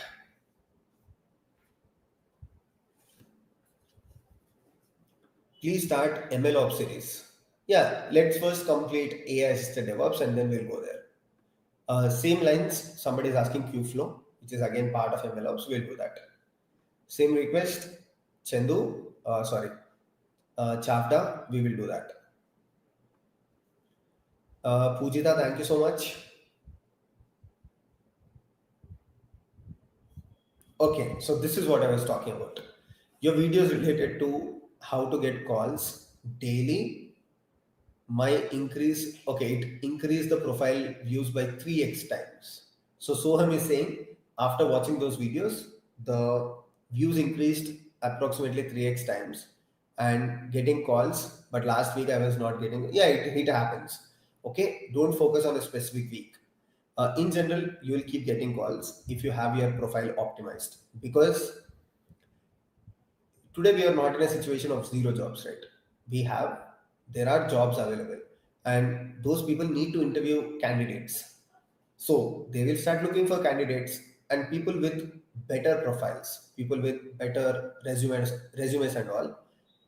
Please start ML Ops series. Yeah, let's first complete AI assisted DevOps and then we'll go there. Same lines, somebody is asking Qflow, which is again part of ML Ops, we'll do that. Same request, Chandu, Chavda, we will do that. Pujita, thank you so much. Okay, so this is what I was talking about. Your video is related to how to get calls daily. My increase, okay, it increased the profile views by 3x times. So Soham is saying after watching those videos, the views increased approximately 3x times and getting calls. But last week I was not getting, yeah, it happens. Okay, don't focus on a specific week. In general, you will keep getting calls if you have your profile optimized, because today we are not in a situation of zero jobs, right? We have, there are jobs available, and those people need to interview candidates. So they will start looking for candidates, and people with better profiles, people with better resumes and all,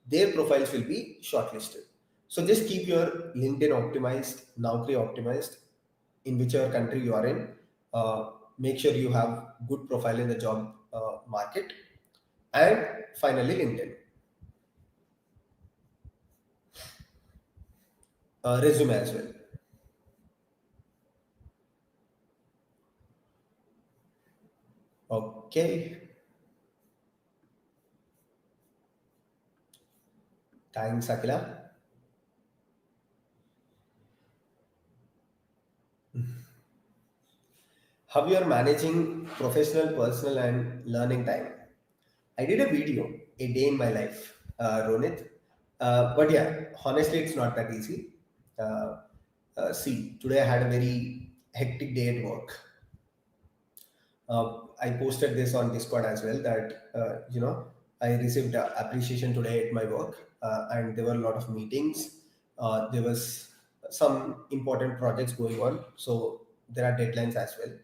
their profiles will be shortlisted. So just keep your LinkedIn optimized, Naukri optimized, in whichever country you are in. Make sure you have good profile in the job market. And finally, LinkedIn. Resume as well. Okay. Thanks, Akila. How you are managing professional, personal, and learning time? I did a video, a day in my life, Ronit. But yeah, honestly, it's not that easy. Uh, See, today I had a very hectic day at work. I posted this on Discord as well that I received appreciation today at my work, and there were a lot of meetings. There was some important projects going on, so there are deadlines as well.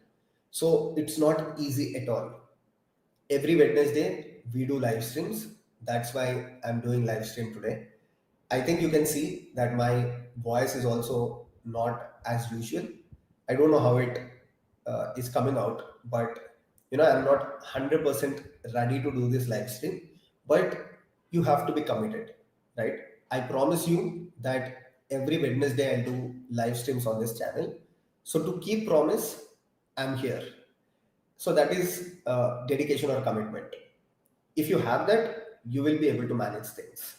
So it's not easy at all. Every Wednesday we do live streams. That's why I'm doing live stream today. I think you can see that my voice is also not as usual. I don't know how it is coming out, but I'm not 100% ready to do this live stream. But you have to be committed, right? I promise you that every Wednesday I'll do live streams on this channel. So to keep promise, I'm here. So that is dedication or commitment. If you have that, you will be able to manage things.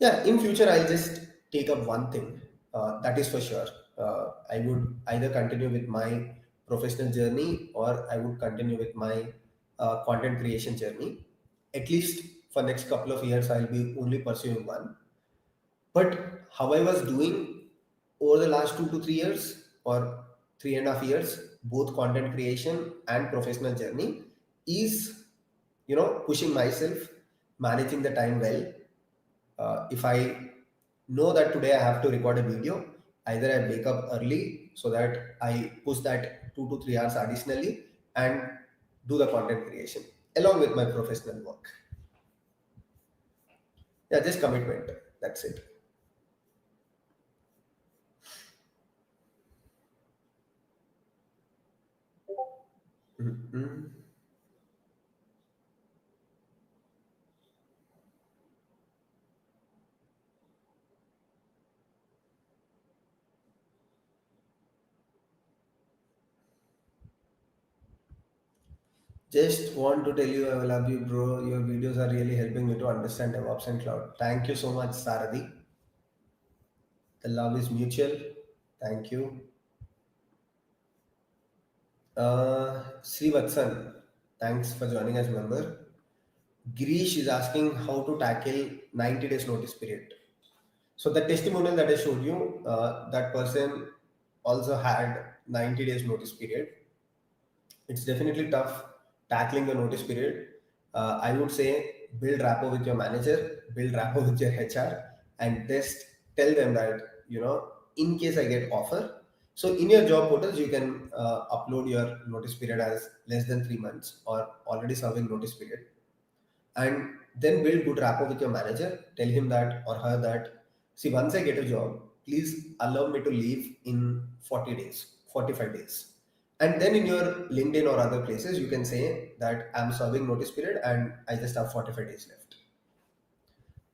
Yeah, in future I'll just take up one thing. That is for sure. I would either continue with my professional journey or I would continue with my content creation journey. At least for next couple of years, I'll be only pursuing one. But how I was doing over the last 2 to 3 years or 3.5 years, both content creation and professional journey is, pushing myself, managing the time well. If I know that today I have to record a video, either I wake up early so that I push that 2 to 3 hours additionally and do the content creation along with my professional work. Yeah, just commitment. That's it. Mhm. Just want to tell you I love you, bro. Your videos are really helping me to understand DevOps and cloud. Thank you so much, Saradi. The love is mutual. Thank you. Srivatsan, thanks for joining as member. Girish is asking how to tackle 90 days notice period. So the testimonial that I showed you, that person also had 90 days notice period. It's definitely tough tackling the notice period. I would say build rapport with your manager, build rapport with your HR, and just tell them that, in case I get offer. So in your job portals, you can upload your notice period as less than 3 months or already serving notice period, and then build good rapport with your manager. Tell him that or her that, see, once I get a job, please allow me to leave in 40 days, 45 days. And then in your LinkedIn or other places, you can say that I'm serving notice period and I just have 45 days left.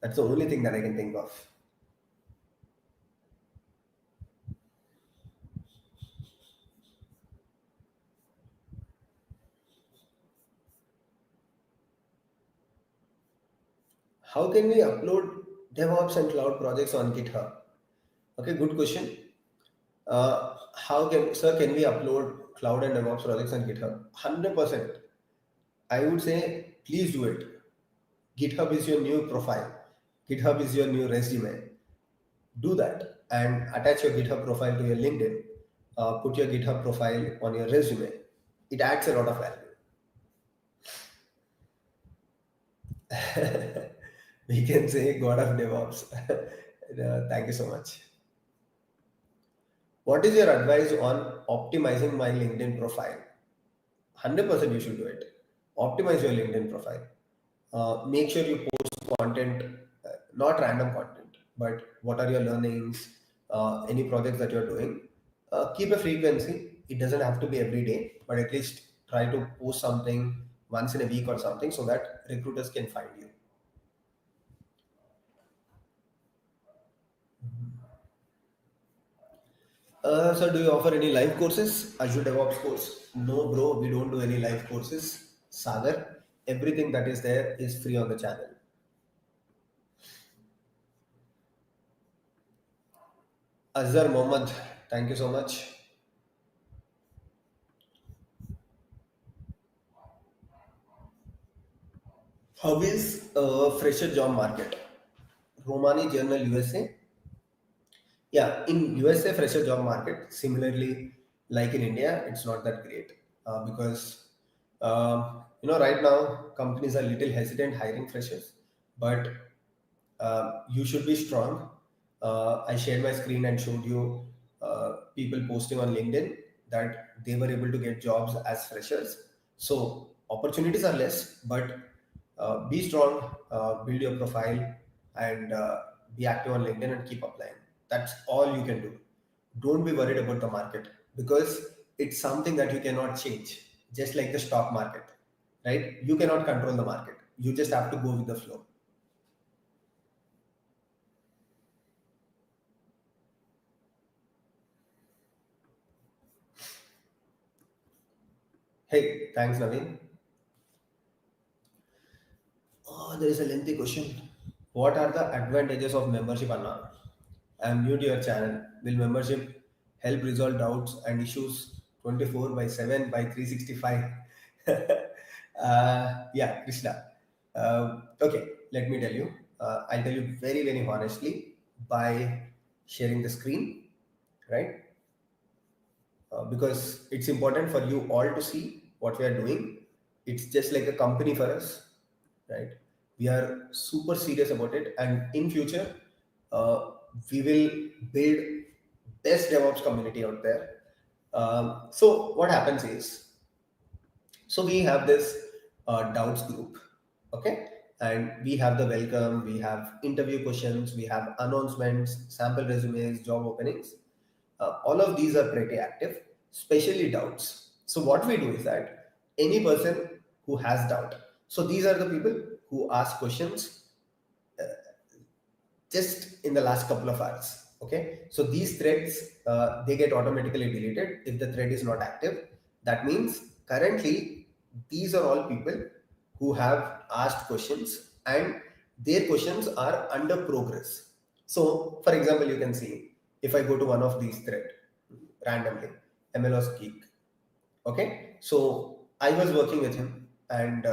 That's the only thing that I can think of. How can we upload DevOps and cloud projects on GitHub? Okay, good question. How can we upload cloud and DevOps projects on GitHub? 100%. I would say please do it. GitHub is your new profile. GitHub is your new resume. Do that and attach your GitHub profile to your LinkedIn. Put your GitHub profile on your resume. It adds a lot of value. We can say God of DevOps. Thank you so much. What is your advice on optimizing my LinkedIn profile? 100% you should do it. Optimize your LinkedIn profile. Make sure you post content, not random content, but what are your learnings, any projects that you're doing. Keep a frequency. It doesn't have to be every day, but at least try to post something once in a week or something so that recruiters can find you. So do you offer any live courses? Azure DevOps course? No, bro, we don't do any live courses. Sagar, everything that is there is free on the channel. Azhar Mohammed, thank you so much. How is fresher job market? Romani Journal USA. Yeah, in USA fresher job market, similarly like in India, it's not that great because right now companies are little hesitant hiring freshers, but you should be strong. I shared my screen and showed you people posting on LinkedIn that they were able to get jobs as freshers. So opportunities are less, but be strong, build your profile, and be active on LinkedIn and keep applying. That's all you can do. Don't be worried about the market because it's something that you cannot change, just like the stock market, right? You cannot control the market. You just have to go with the flow. Hey, thanks, Naveen. Oh, there is a lengthy question. what are the advantages of membership, Anna? I'm new to your channel. Will membership help resolve doubts and issues 24 by 7 by 365? Yeah, Krishna. Okay, let me tell you. I'll tell you very, very honestly by sharing the screen, right? Because it's important for you all to see what we are doing. It's just like a company for us, right? We are super serious about it, and in future, uh, we will build best DevOps community out there. So what happens is, so we have this doubts group, okay, and we have the welcome, we have interview questions, we have announcements, sample resumes, job openings. All of these are pretty active, especially doubts. So what we do is that any person who has doubt, so these are the people who ask questions just in the last couple of hours. Okay, so these threads they get automatically deleted if the thread is not active. That means currently these are all people who have asked questions and their questions are under progress. So for example, you can see if I go to one of these thread randomly, MLOS Geek. Okay, so I was working with him, and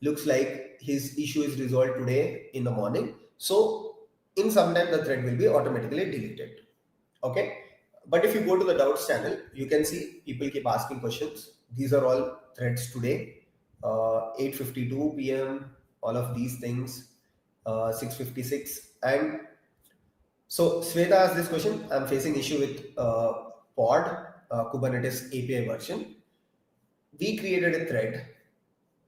looks like his issue is resolved today in the morning. So in some time, the thread will be automatically deleted. Okay, but if you go to the doubts channel, you can see people keep asking questions. These are all threads today, 8:52 p.m. All of these things, 6:56, and so Sweta asked this question. I'm facing issue with Pod, Kubernetes API version. We created a thread,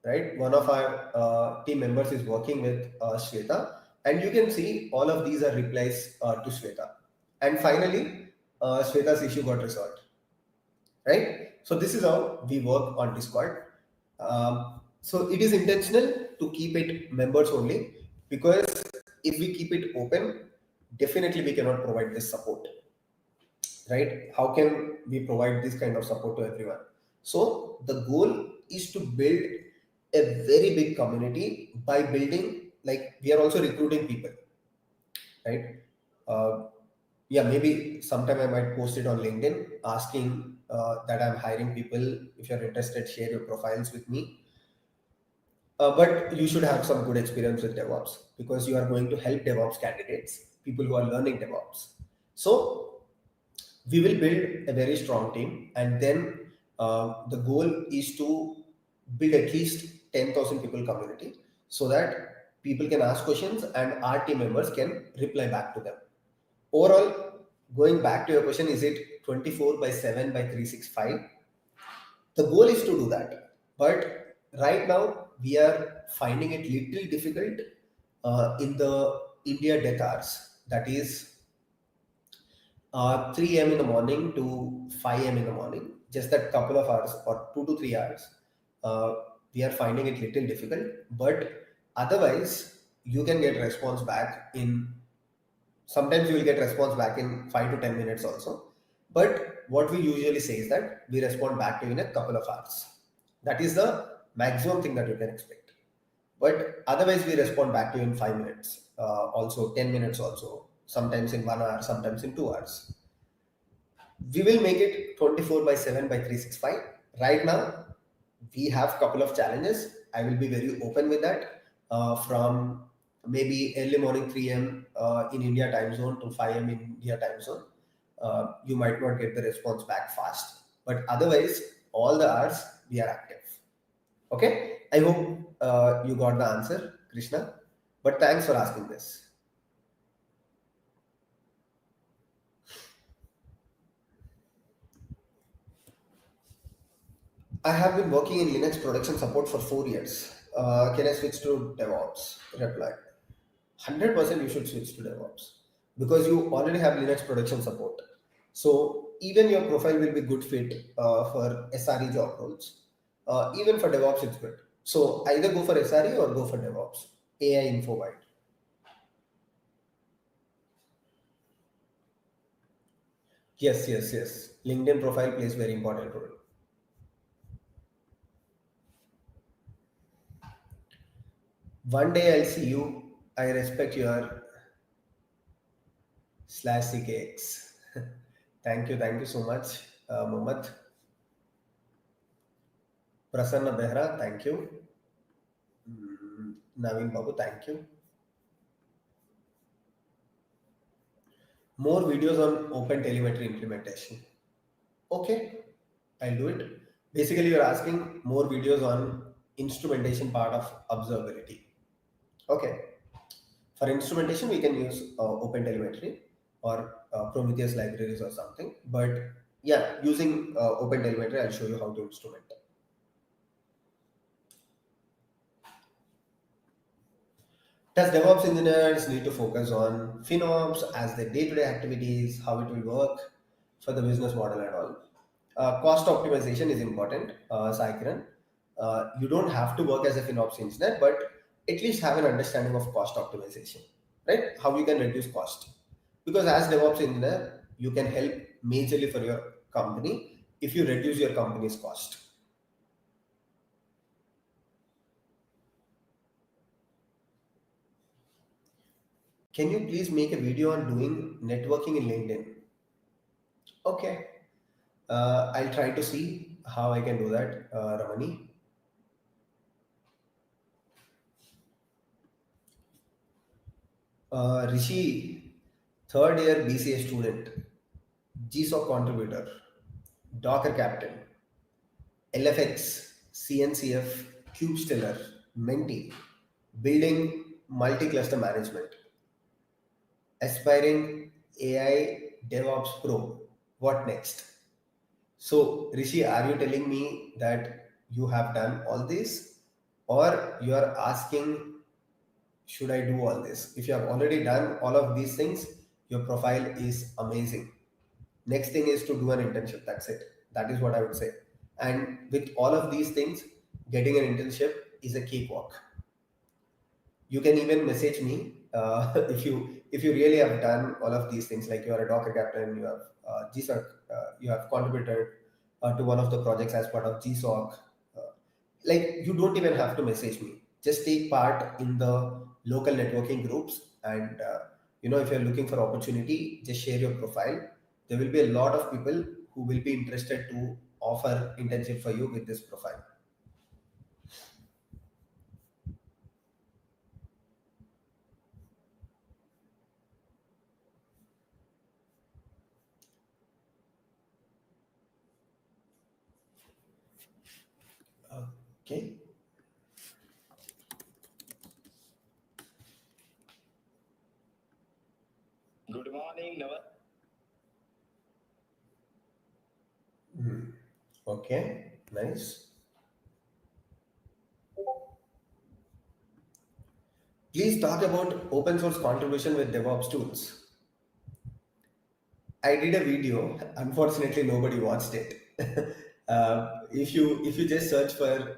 right? One of our team members is working with Shweta, and you can see all of these are replies to Shweta. And finally, Shweta's issue got resolved, right? So this is how we work on Discord. So it is intentional to keep it members only, because if we keep it open, definitely we cannot provide this support, right? How can we provide this kind of support to everyone? So the goal is to build a very big community by building, like we are also recruiting people, right? Uh, yeah, maybe sometime I might post it on LinkedIn asking that I'm hiring people. If you're interested, share your profiles with me. But you should have some good experience with DevOps, because you are going to help DevOps candidates, people who are learning DevOps. So we will build a very strong team, and then the goal is to build at least 10,000 people community, so that people can ask questions and our team members can reply back to them. Overall, going back to your question, is it 24 by 7 by 365? The goal is to do that, but right now we are finding it little difficult in the India death hours, that is 3 a.m. in the morning to 5 a.m. in the morning, just that couple of hours or 2 to 3 hours, uh, we are finding it little difficult. But otherwise, you can get response back in, sometimes you will get response back in 5 to 10 minutes also. But what we usually say is that we respond back to you in a couple of hours. That is the maximum thing that you can expect. But otherwise, we respond back to you in 5 minutes, also 10 minutes, also sometimes in 1 hour, sometimes in 2 hours. We will make it 24 by 7 by 365. Right now, we have a couple of challenges. I will be very open with that. From maybe early morning 3 a.m. In India time zone to 5 a.m. in India time zone, you might not get the response back fast. But otherwise, all the hours we are active. Okay. I hope you got the answer, Krishna. But thanks for asking this. I have been working in Linux production support for 4 years. Can I switch to DevOps? Replied. 100% you should switch to DevOps, because you already have Linux production support. So even your profile will be good fit for SRE job roles. Even for DevOps, it's good. So either go for SRE or go for DevOps. AI info wide. Yes, yes, yes. LinkedIn profile plays very important role. One day I'll see you I respect your slash CKX. Thank you so much, Mohammed. Prasanna Behra, thank you. Naveen Babu, thank you. More videos on open telemetry implementation. Okay, I'll do it. Basically, you're asking more videos on instrumentation part of observability. Okay. For instrumentation, we can use OpenTelemetry or Prometheus libraries or something. But yeah, using OpenTelemetry, I'll show you how to instrument. Does DevOps engineers need to focus on FinOps as their day-to-day activities, how it will work for the business model and all? Cost optimization is important, Saikiran. You don't have to work as a FinOps engineer, but at least have an understanding of cost optimization, right? How you can reduce cost. Because as DevOps engineer, you can help majorly for your company if you reduce your company's cost. Can you please make a video on doing networking in LinkedIn? Okay, I'll try to see how I can do that, Ramani. Rishi, third year BCA student, GSOC contributor, Docker captain, LFX, CNCF, Kubesteller, Menti, building multi-cluster management, aspiring AI DevOps Pro. What next? So, Rishi, are you telling me that you have done all this, or you are asking, should I do all this? If you have already done all of these things, your profile is amazing. Next thing is to do an internship. That's it. That is what I would say. And with all of these things, getting an internship is a cakewalk. You can even message me if you really have done all of these things. Like you are a Docker captain, you have GSOC, you have contributed to one of the projects as part of GSOC. Like you don't even have to message me. Just take part in the local networking groups, and if you're looking for opportunity, just share your profile. There will be a lot of people who will be interested to offer internship for you with this profile. Okay. Good morning, Nava. Okay, nice. Please talk about open source contribution with DevOps tools. I did a video. Unfortunately, nobody watched it. If you just search for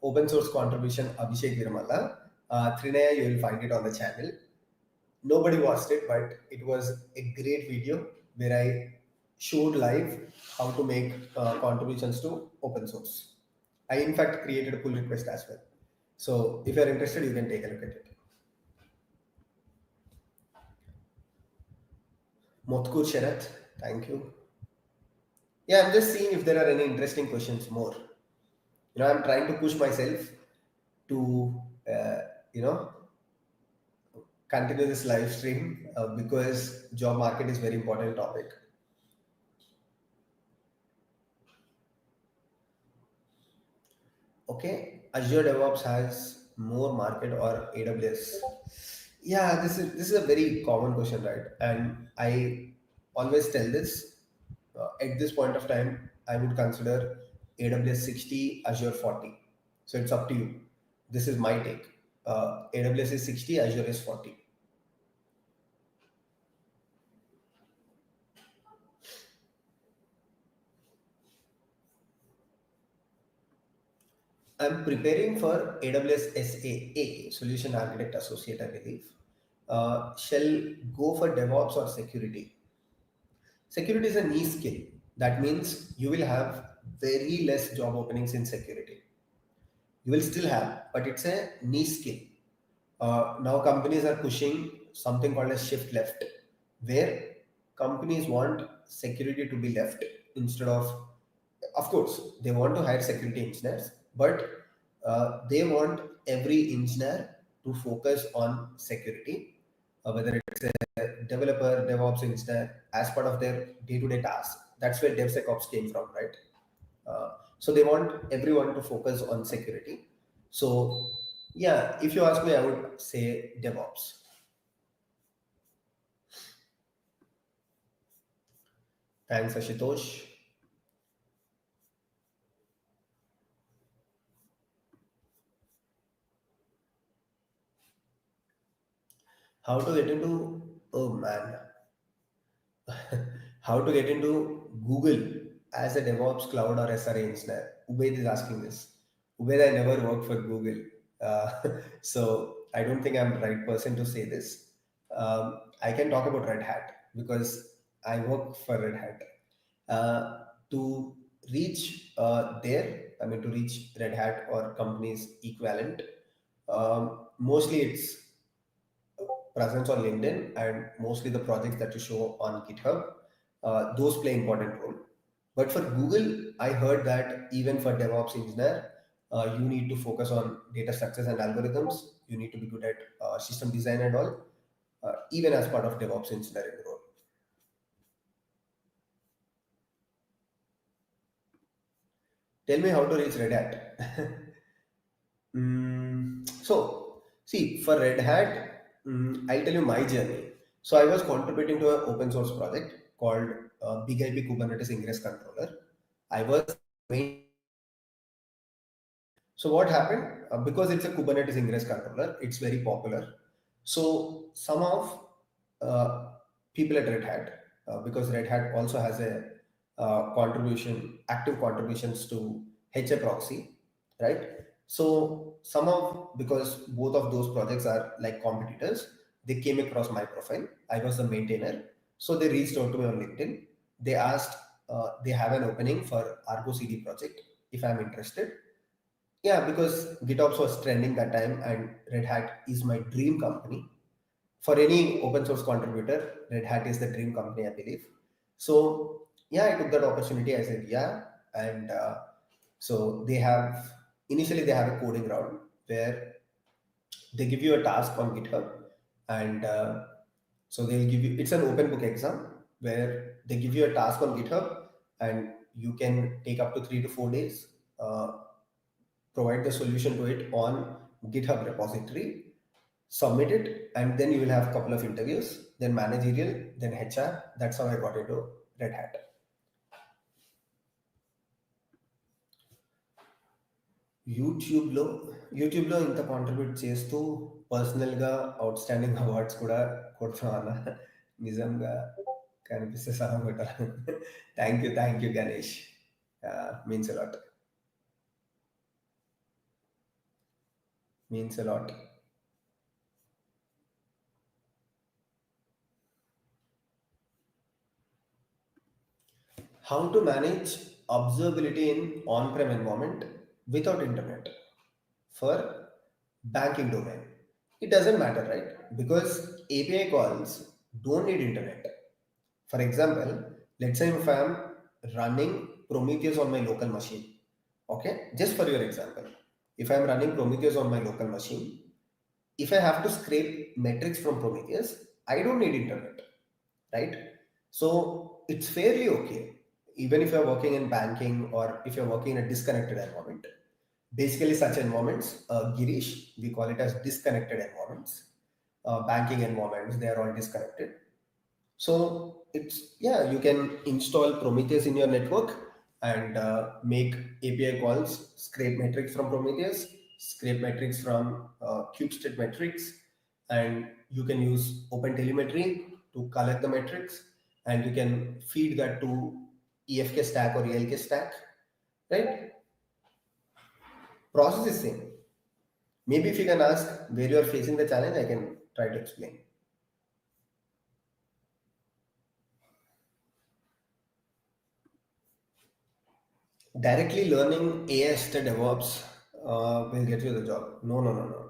open source contribution Abhishek.Veeramalla, Trinaya, you will find it on the channel. Nobody watched it, but it was a great video where I showed live how to make contributions to open source. I in fact created a pull request as well. So if you're interested, you can take a look at it. Motkur Sharath, thank you. Yeah, I'm just seeing if there are any interesting questions more. I'm trying to push myself to, uh, you know, continue this live stream because job market is very important topic. Okay, Azure DevOps has more market or AWS? Yeah, this is a very common question, right? And I always tell this at this point of time, I would consider AWS 60, Azure 40. So it's up to you. This is my take. AWS is 60, Azure is 40. I'm preparing for AWS SAA, Solution Architect Associate, I believe. Shall go for DevOps or security? Security is a niche skill. That means you will have very less job openings in security. You will still have, but it's a niche skill. Now companies are pushing something called a shift left, where companies want security to be left instead of course, they want to hire security engineers, but they want every engineer to focus on security, whether it's a developer, DevOps engineer, as part of their day-to-day tasks. That's where DevSecOps came from, right? So they want everyone to focus on security. So yeah, if you ask me, I would say DevOps. Thanks, Ashutosh. How to get into? Oh man, how to get into Google as a DevOps cloud or SRE engineer? Ubaid is asking this. Ubaid, I never worked for Google, uh, so I don't think I'm the right person to say this. I can talk about Red Hat because I work for Red Hat. To reach there, I mean, to reach Red Hat or companies equivalent, mostly it's presence on LinkedIn and mostly the projects that you show on GitHub. Those play important role. But for Google, I heard that even for DevOps engineer, you need to focus on data structures and algorithms. You need to be good at system design and all, even as part of DevOps engineering role. Tell me how to reach Red Hat. So, see, for Red Hat, I'll tell you my journey. So, I was contributing to an open source project called Big IP Kubernetes Ingress Controller. I was main. So, what happened? Because it's a Kubernetes Ingress Controller, it's very popular. So, some of uh, people at Red Hat, because Red Hat also has a active contributions to HA proxy, right? So somehow, because both of those projects are like competitors, they came across my profile. I was the maintainer, so they reached out to me on LinkedIn. They asked, they have an opening for Argo CD project if I'm interested. Yeah, because GitOps was trending that time, and Red Hat is my dream company for any open source contributor. Red Hat is the dream company, I believe. So yeah, I took that opportunity. I said yeah, and so initially they have a coding round where they give you a task on GitHub, and so they'll give you, it's an open book exam where they give you a task on GitHub, and you can take up to 3 to 4 days, uh, provide the solution to it on GitHub repository, submit it, and then you will have a couple of interviews, then managerial, then HR. That's how I got into Red Hat. యూట్యూబ్లో యూట్యూబ్లో ఇంత contribute చేస్తూ పర్సనల్గా out standing awards కూడా కొడతాం అన్న. నిజంగా కనిపిస్తే సహం కొట్టాలి. Thank you Ganesh, means a lot, means a lot. How to manage observability in on-prem environment without internet for banking domain. It doesn't matter, right? Because API calls don't need internet. For example, let's say if I'm running Prometheus on my local machine, okay, just for your example, if I'm running Prometheus on my local machine, if I have to scrape metrics from Prometheus, I don't need internet, right? So it's fairly okay, even if you're working in banking or if you're working in a disconnected environment. Basically, such environments, Girish, we call it as disconnected environments. Banking environments, they are all disconnected. So it's, yeah, you can install Prometheus in your network and make API calls, scrape metrics from Prometheus, scrape metrics from kubestate metrics, and you can use OpenTelemetry to collect the metrics, and you can feed that to EFK stack or ELK stack, right? Process is same. Maybe if you can ask where you are facing the challenge, I can try to explain. Directly learning AS to DevOps will get you the job. No, no, no, no.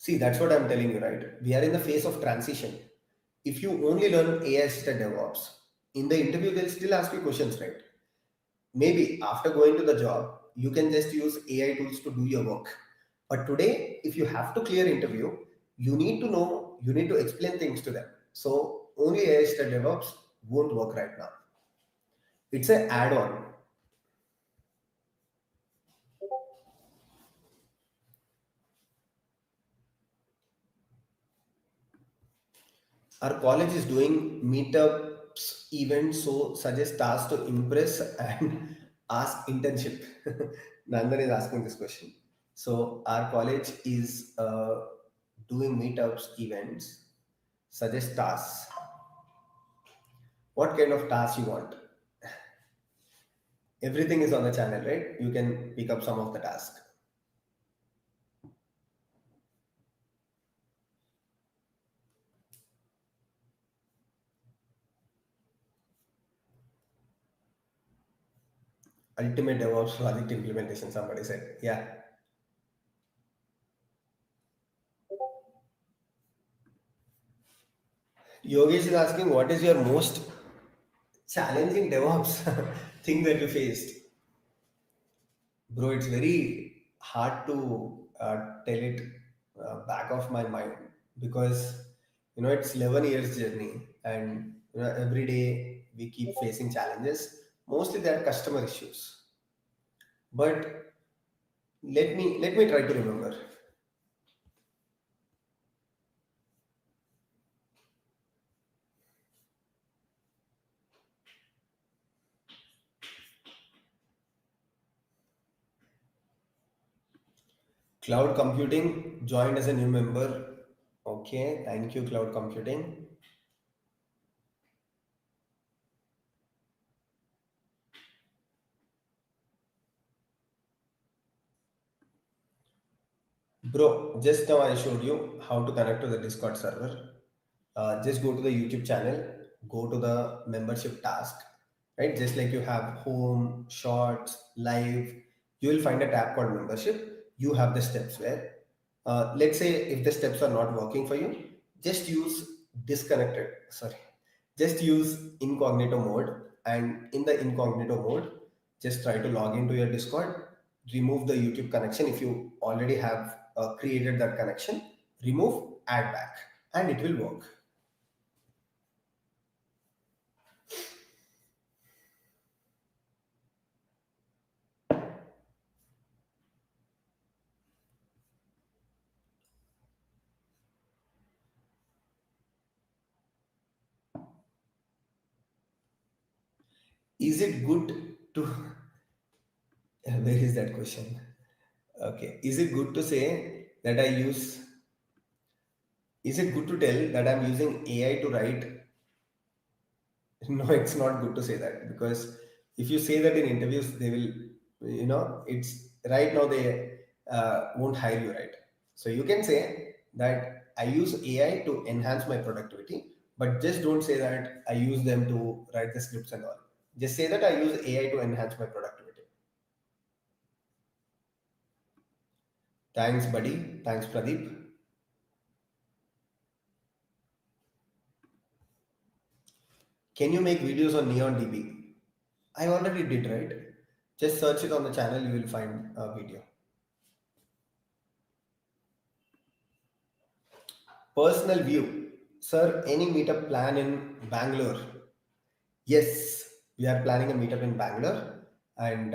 See, that's what I'm telling you, right? We are in the phase of transition. If you only learn AI assisted DevOps, in the interview they'll still ask you questions, right? Maybe after going to the job, you can just use AI tools to do your work. But today, if you have to clear interview, you need to know, you need to explain things to them. So only AI assisted DevOps won't work right now. It's an add-on. Our college is doing meetups events, so suggest tasks to impress and ask internship. Nandan is asking this question. So our college is doing meetups events, suggest tasks. What kind of tasks you want? Everything is on the channel, right? You can pick up some of the tasks. Ultimate DevOps project implementation, somebody said. Yeah. Yogesh is asking, what is your most challenging DevOps thing that you faced? Bro, it's very hard to tell it back of my mind because it's 11 years journey, and every day we keep facing challenges. Mostly they are customer issues. But let me try to remember. Cloud computing joined as a new member. Okay, thank you, cloud computing. Bro, just now I showed you how to connect to the Discord server. Just go to the YouTube channel, go to the membership task, right? Just like you have home, shorts, live, you will find a tab called membership. You have the steps where, let's say if the steps are not working for you, just use disconnected, sorry, just use incognito mode. And in the incognito mode, just try to log into your Discord, remove the YouTube connection. If you already have created that connection, remove, add back, and it will work. Is it good to, where is that question? Okay. Is it good to say that I use, is it good to tell that I'm using AI to write? No, it's not good to say that because if you say that in interviews, they will, it's right now they won't hire you, right? So you can say that I use AI to enhance my productivity, but just don't say that I use them to write the scripts and all. Just say that I use AI to enhance my productivity. Thanks, buddy. Thanks, Pradeep. Can you make videos on NeonDB? I already did, right? Just search it on the channel, you will find a video. Personal view. Sir, any meetup plan in Bangalore? Yes, we are planning a meetup in Bangalore, and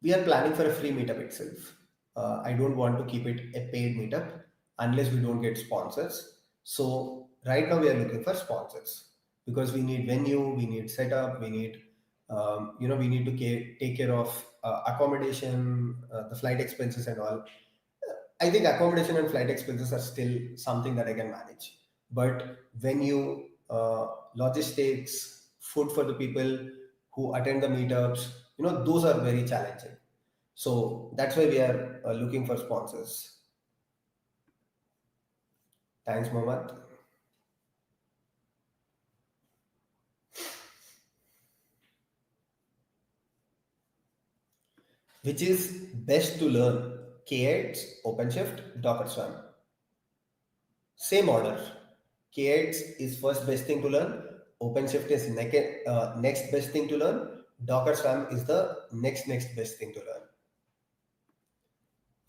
we are planning for a free meetup itself. I don't want to keep it a paid meetup unless we don't get sponsors. So right now we are looking for sponsors because we need venue, we need setup, we need we need to take care of accommodation, the flight expenses and all. I think accommodation and flight expenses are still something that I can manage. But venue, logistics, food for the people who attend the meetups, those are very challenging. So that's why we are looking for sponsors. Thanks, Mohammed. Which is best to learn? K8s, OpenShift, Docker Swarm. Same order. K8s is first best thing to learn. OpenShift is next best thing to learn. Docker Swarm is the next best thing to learn.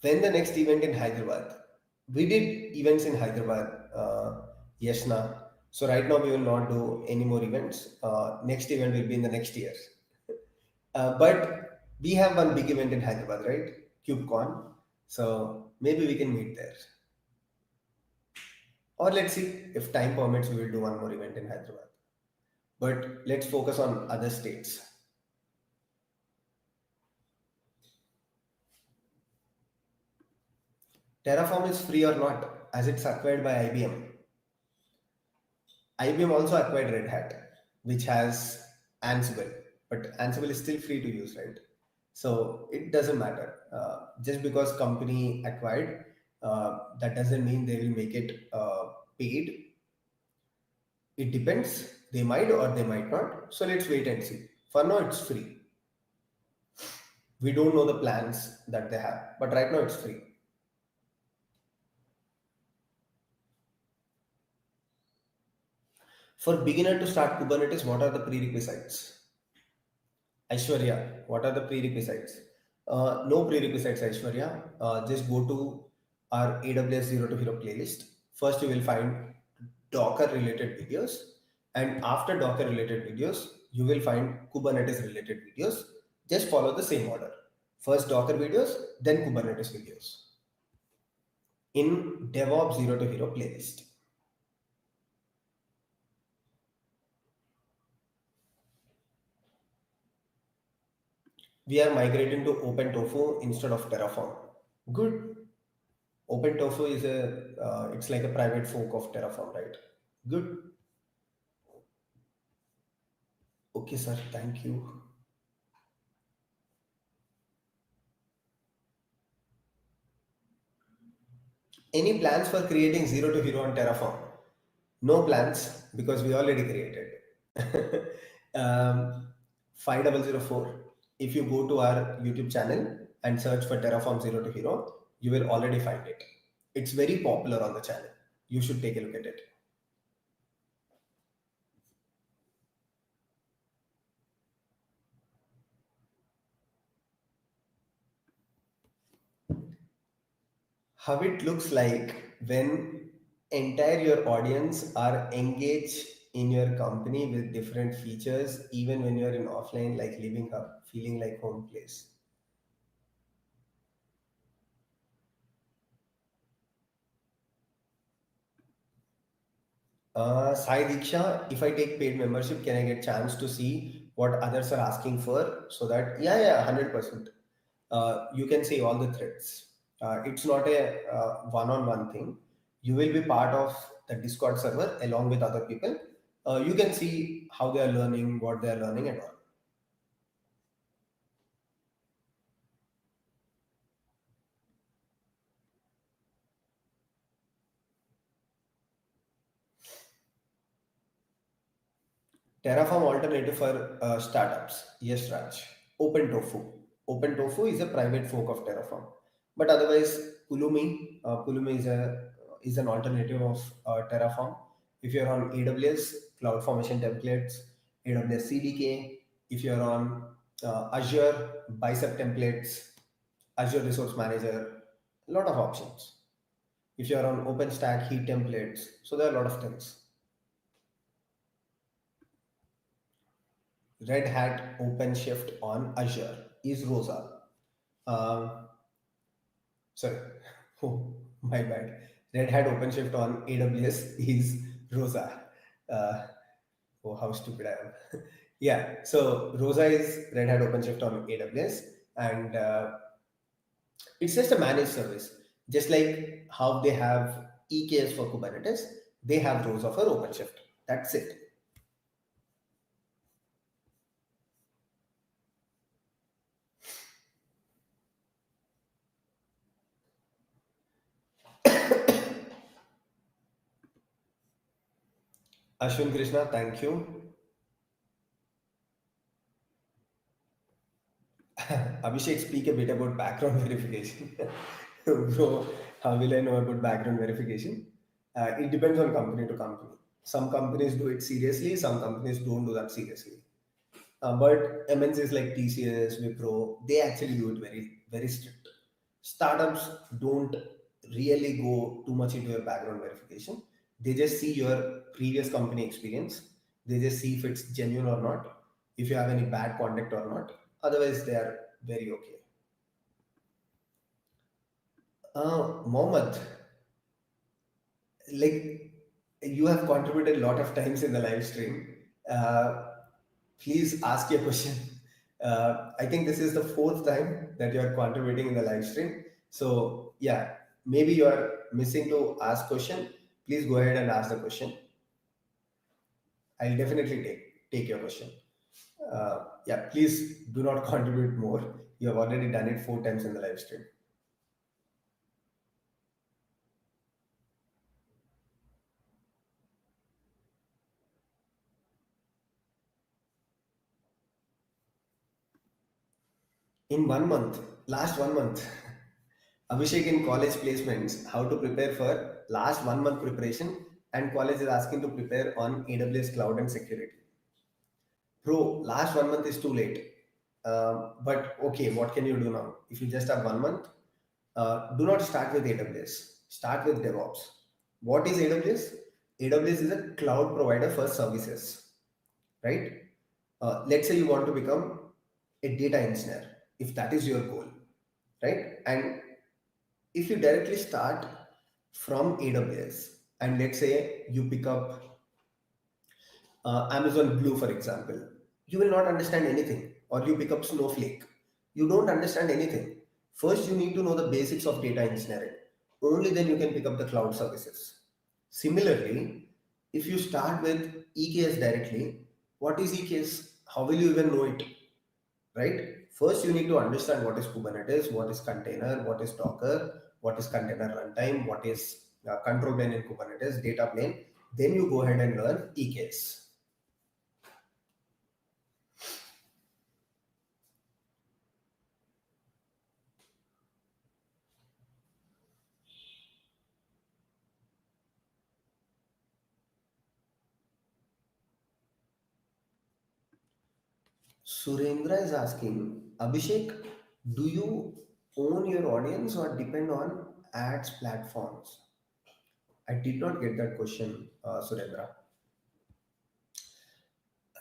When the next event in Hyderabad? We did events in Hyderabad. Yes, now. So right now we will not do any more events. Next event will be in the next year. But we have one big event in Hyderabad, right? KubeCon. So maybe we can meet there. Or let's see if time permits, we will do one more event in Hyderabad. But let's focus on other states. Terraform is free or not, as it's acquired by IBM. IBM also acquired Red Hat, which has Ansible, but Ansible is still free to use, right? So it doesn't matter. Just because company acquired, that doesn't mean they will make it paid. It depends. They might or they might not. So let's wait and see. For now, it's free. We don't know the plans that they have, but right now it's free. For beginner to start Kubernetes, what are the prerequisites? Aishwarya, what are the prerequisites? No prerequisites, Aishwarya. Just go to our AWS Zero to Hero playlist. First, you will find Docker related videos, and after Docker related videos, you will find Kubernetes related videos. Just follow the same order. First Docker videos, then Kubernetes videos in DevOps Zero to Hero playlist. We are migrating to OpenTofu instead of Terraform. Good. OpenTofu is it's like a private fork of Terraform, right? Good. Okay, sir. Thank you. Any plans for creating Zero to Hero on Terraform? No plans because we already created. um, 5004. If you go to our YouTube channel and search for Terraform Zero to Hero, you will already find it. It's very popular on the channel. You should take a look at it. How it looks like when entire your audience are engaged in your company with different features, even when you're in offline, like living up, feeling like home place. Sai Diksha, if I take paid membership, can I get chance to see what others are asking for? So that, yeah, 100%. You can see all the threads. It's not a one-on-one thing. You will be part of the Discord server along with other people. You can see how they are learning, what they are learning, and all. Terraform alternative for startups. Yes, Raj. OpenTofu. OpenTofu is a private fork of Terraform. But otherwise, Pulumi is an alternative of Terraform. If you're on AWS, CloudFormation templates, AWS CDK. If you're on Azure, Bicep templates, Azure Resource Manager, a lot of options. If you're on OpenStack, Heat templates, so there are a lot of things. Red Hat OpenShift on Azure is Rosa. Um, sorry, oh, my bad. Red Hat OpenShift on AWS is Rosa. Uh, oh, how stupid I am. Yeah, so Rosa is Red Hat OpenShift on AWS, and it's just a managed service. Just like how they have EKS for Kubernetes, they have Rosa for OpenShift. That's it. Ashwin Krishna, thank you. Abhishek, speak a bit about background verification. Bro, how will I know about background verification? It depends on company to company. Some companies do it seriously, some companies don't do that seriously. But MNCs like TCS, Wipro, they actually do it very, very strict. Startups don't really go too much into your background verification. They just see your previous company experience. They just see if it's genuine or not, if you have any bad contact or not. Otherwise, they are very okay. Mohammed, like you have contributed a lot of times in the live stream. Uh, Please ask your question. I think this is the fourth time that you are contributing in the live stream. So yeah, maybe you are missing to ask question. Please go ahead and ask the question. I'll definitely take your question. Yeah, please do not contribute more. You have already done it four times in the live stream. In 1 month, last 1 month, Abhishek in college placements, how to prepare for last 1 month preparation, and college is asking to prepare on AWS cloud and security. Bro, last 1 month is too late. But okay, what can you do now? If you just have 1 month, do not start with AWS. Start with DevOps. What is AWS? AWS is a cloud provider for services, right? Let's say you want to become a data engineer, if that is your goal, right? And if you directly start from AWS, and let's say you pick up Amazon Blue, for example, you will not understand anything. Or you pick up Snowflake, you don't understand anything. First, you need to know the basics of data engineering. Only then you can pick up the cloud services. Similarly, if you start with EKS directly, what is EKS? How will you even know it? Right? First, you need to understand what is Kubernetes, what is container, what is Docker, what is container runtime, what is control plane in Kubernetes, data plane. Then you go ahead and learn EKS. Surendra is asking, Abhishek, do you own your audience or depend on ads platforms? I did not get that question, Surendra.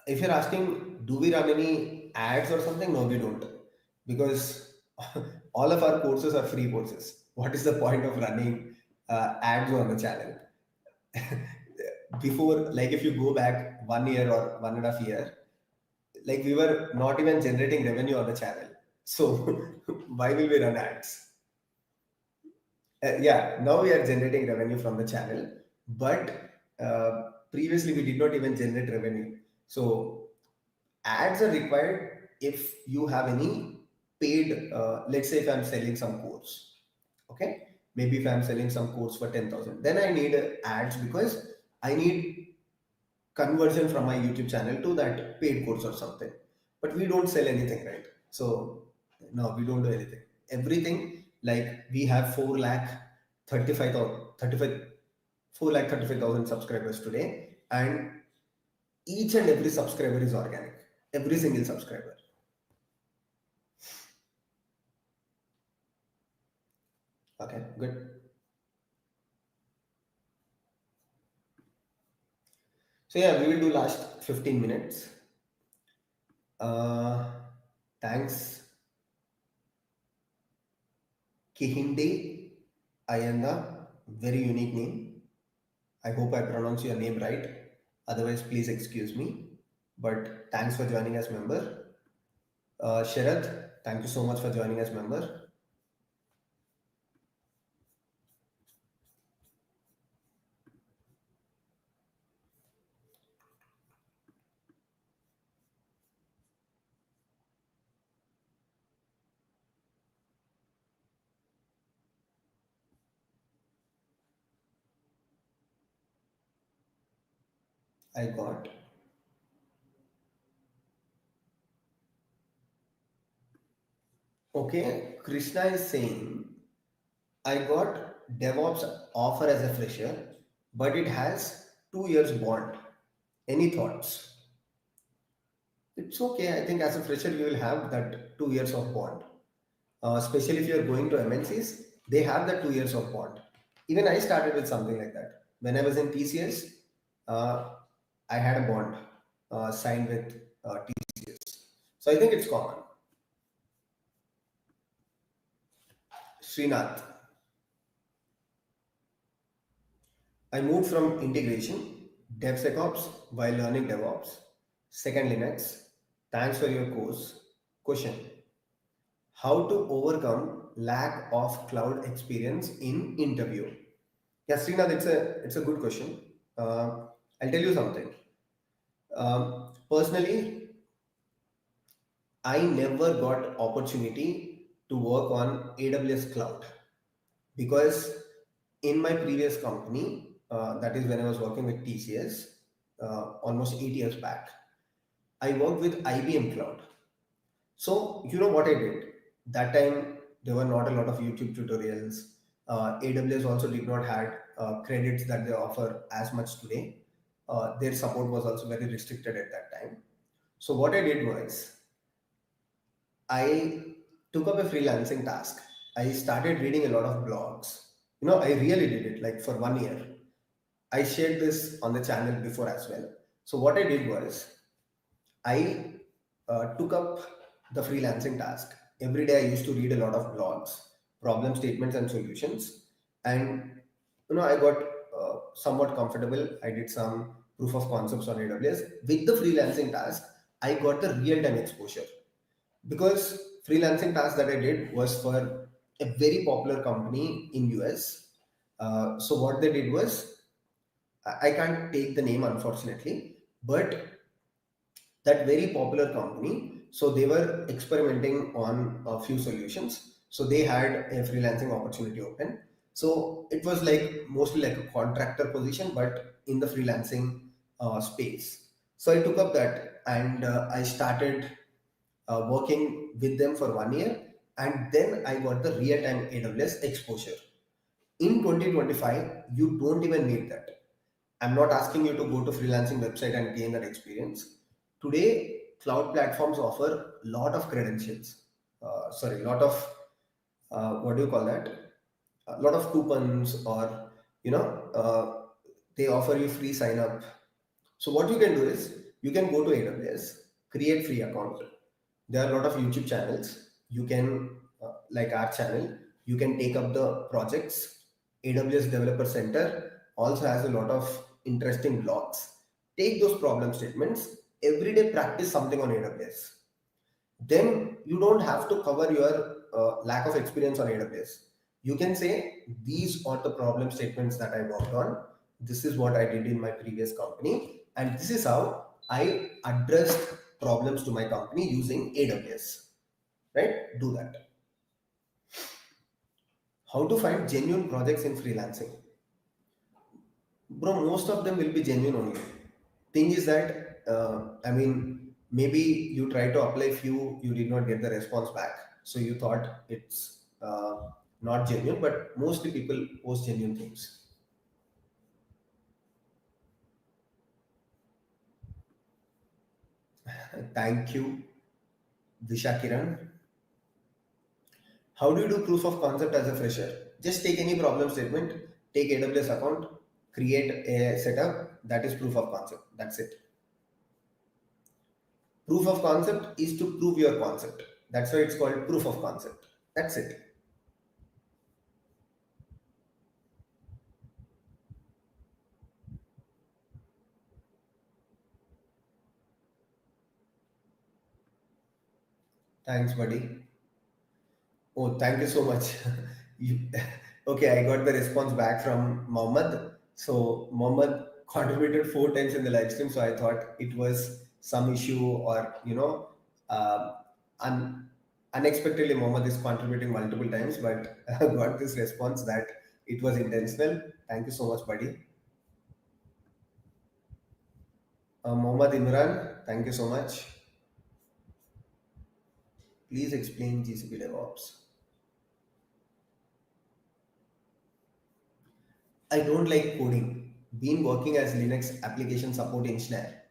If you're asking, do we run any ads or something? No, we don't. Because all of our courses are free courses. What is the point of running ads on the channel? Before, like if you go back 1 year or 1.5 year, like we were not even generating revenue on the channel. So why will we run ads? Yeah, now we are generating revenue from the channel, but previously we did not even generate revenue. So ads are required if you have any paid. Let's say if I'm selling some course, okay, maybe if I'm selling some course for 10,000, then I need ads because I need conversion from my YouTube channel to that paid course or something. But we don't sell anything, right? So no, we don't do anything. Everything, like we have 4 lakh 35,000 35 4 lakh 35,000 subscribers today, and each and every subscriber is organic. Every single subscriber. Okay, good. So yeah, we will do last 15 minutes. Uh, Thanks, Kihinde Ayanda. Very unique name. I hope I pronounce your name right. Otherwise, please excuse me. But thanks for joining us, member. Sharad, thank you so much for joining us, member. I got. Okay, Krishna is saying, I got DevOps offer as a fresher, but it has 2 years bond. Any thoughts? It's okay. I think as a fresher, you will have that 2 years of bond. Especially if you're going to MNCs, they have that 2 years of bond. Even I started with something like that. When I was in TCS, uh, I had a bond signed with TCS. So I think it's common. Srinath, I moved from integration, DevSecOps while learning DevOps. Second Linux. Thanks for your course. Question: how to overcome lack of cloud experience in interview? Yeah, Srinath, it's a good question. I'll tell you something. Personally, I never got opportunity to work on AWS cloud because in my previous company, that is when I was working with TCS, almost 8 years back, I worked with IBM cloud. So you know what I did? That time there were not a lot of YouTube tutorials. AWS also did not had credits that they offer as much today. Their support was also very restricted at that time. So what I did was I took up a freelancing task. I started reading a lot of blogs. I really did it like for 1 year. I shared this on the channel before as well. So what I did was I took up the freelancing task. Every day I used to read a lot of blogs, problem statements, and solutions. And I got somewhat comfortable. I did some proof of concepts on AWS. With the freelancing task, I got the real time exposure because freelancing task that I did was for a very popular company in US. So what they did was I can't take the name unfortunately, but that very popular company. So they were experimenting on a few solutions. So they had a freelancing opportunity open. So it was like mostly like a contractor position, but in the freelancing space. So I took up that and I started working with them for 1 year. And then I got the real time AWS exposure. In 2025, you don't even need that. I'm not asking you to go to freelancing website and gain that experience. Today, cloud platforms offer a lot of credentials. Sorry, lot of what do you call that? A lot of coupons, or they offer you free sign up. So what you can do is you can go to AWS, create free account. There are a lot of YouTube channels. You can like our channel, you can take up the projects. AWS Developer Center also has a lot of interesting blogs. Take those problem statements, every day practice something on AWS. Then you don't have to cover your lack of experience on AWS. You can say, these are the problem statements that I worked on. This is what I did in my previous company. And this is how I addressed problems to my company using AWS. Right? Do that. How to find genuine projects in freelancing? Bro, most of them will be genuine only. Thing is that, I mean, maybe you try to apply few, you did not get the response back. So you thought it's not genuine, but mostly people post genuine things. Thank you, Disha Kiran. How do you do proof of concept as a fresher? Just take any problem statement, take AWS account, create a setup, that is proof of concept. That's it. Proof of concept is to prove your concept. That's why it's called proof of concept. That's it. Thanks, buddy. Oh, thank you so much. you, okay, I got the response back from Mohammed. So Mohammed contributed 4 times in the live stream. So I thought it was some issue, or uh, un- unexpectedly Mohammed is contributing multiple times, but I got this response that it was intentional. Thank you so much, buddy. Mohammed Imran, thank you so much. Please explain GCP DevOps. I don't like coding. Been working as Linux application support engineer.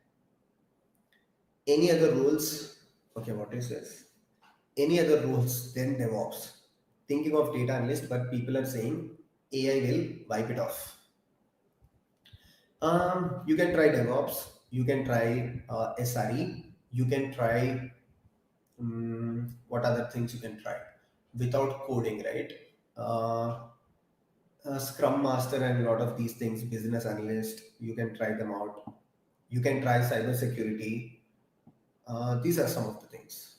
Any other roles? Okay, what is this? Any other roles than DevOps? Thinking of data analyst, but people are saying AI will wipe it off. You can try DevOps. You can try SRE. You can try what other things you can try without coding, right? Uh, Scrum Master and a lot of these things, business analyst. You can try them out. You can try cybersecurity. These are some of the things.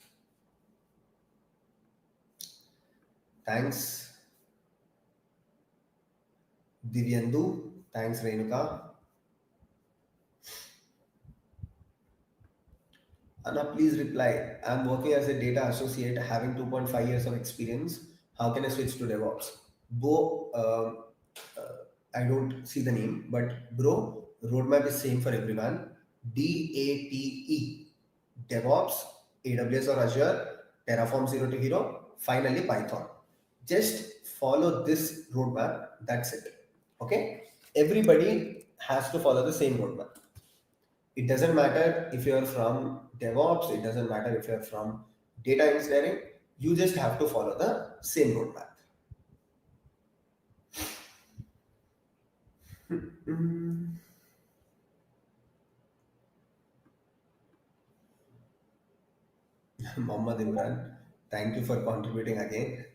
Thanks, Divyandu. Thanks, Renuka. Anna, please reply. I'm working as a data associate, having 2.5 years of experience. How can I switch to DevOps? Bo, I don't see the name, but bro, roadmap is same for everyone. DATE, DevOps, AWS or Azure, Terraform zero to hero, finally Python. Just follow this roadmap. That's it. Okay. Everybody has to follow the same roadmap. It doesn't matter if you're from DevOps, it doesn't matter if you're from data engineering, you just have to follow the same roadmap. Mohammad Imran, thank you for contributing again.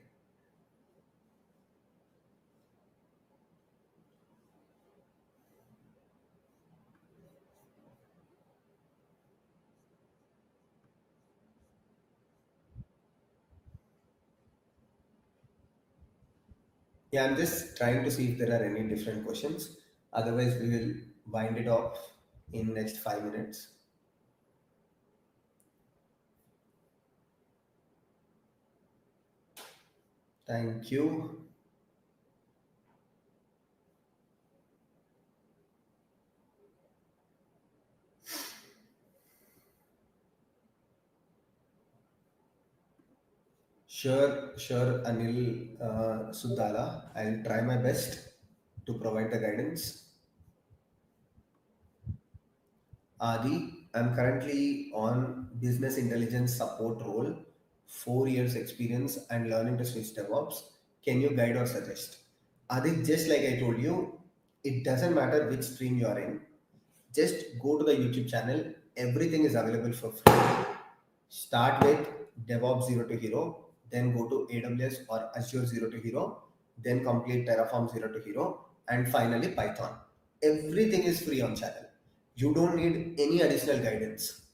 Yeah, I'm just trying to see if there are any different questions. Otherwise, we will wind it off in next 5 minutes. Thank you. Sure, Anil Sudala. I'll try my best to provide the guidance. Adi, I'm currently on business intelligence support role, 4 years experience and learning to switch DevOps. Can you guide or suggest? Adi, just like I told you, it doesn't matter which stream you are in. Just go to the YouTube channel. Everything is available for free. Start with DevOps Zero to Hero, then go to AWS or Azure Zero to Hero, then complete Terraform Zero to Hero, and finally Python. Everything is free on channel. You don't need any additional guidance.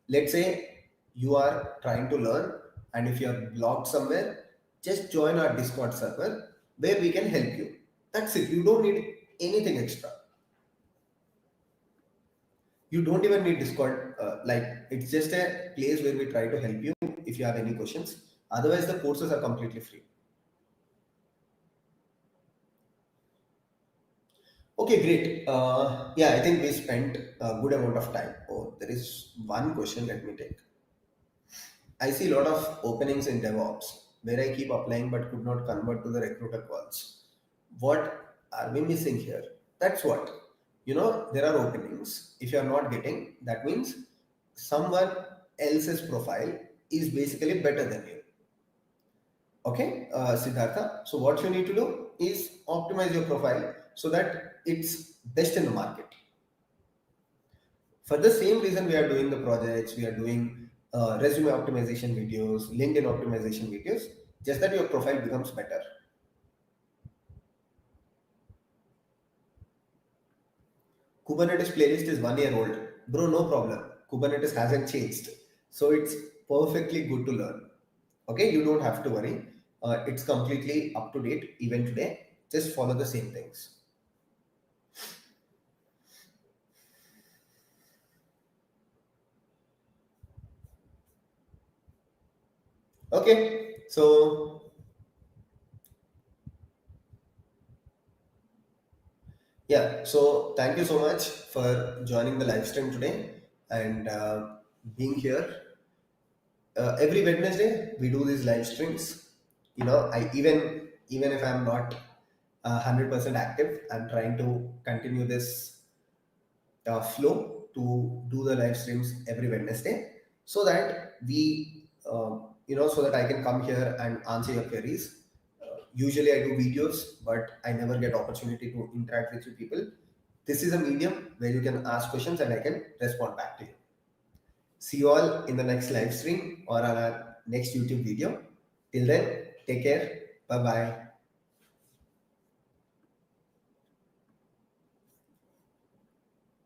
Let's say you are trying to learn, and if you are blocked somewhere, just join our Discord server where we can help you. That's it. You don't need anything extra. You don't even need Discord. Like it's just a place where we try to help you if you have any questions. Otherwise, the courses are completely free. Okay, great. Yeah, I think we spent a good amount of time. Oh, there is one question. Let me take. I see a lot of openings in DevOps where I keep applying but could not convert to the recruiter calls. What are we missing here? That's what. There are openings. If you are not getting, that means someone else's profile is basically better than you. Okay, Siddhartha. So, what you need to do is optimize your profile so that it's best in the market. For the same reason, we are doing the projects, we are doing resume optimization videos, LinkedIn optimization videos, just that your profile becomes better. Kubernetes playlist is 1 year old. Bro, no problem. Kubernetes hasn't changed. So it's perfectly good to learn. Okay, you don't have to worry. It's completely up to date even today. Just follow the same things. Okay, so yeah, so thank you so much for joining the live stream today and being here. Every Wednesday we do these live streams. I even if I'm not 100% active. I'm trying to continue this flow to do the live streams every Wednesday, so that so that I can come here and answer your queries. Usually I do videos, but I never get opportunity to interact with you people. This is a medium where you can ask questions and I can respond back to you. See you all in the next live stream or on our next YouTube video. Till then, take care. Bye bye.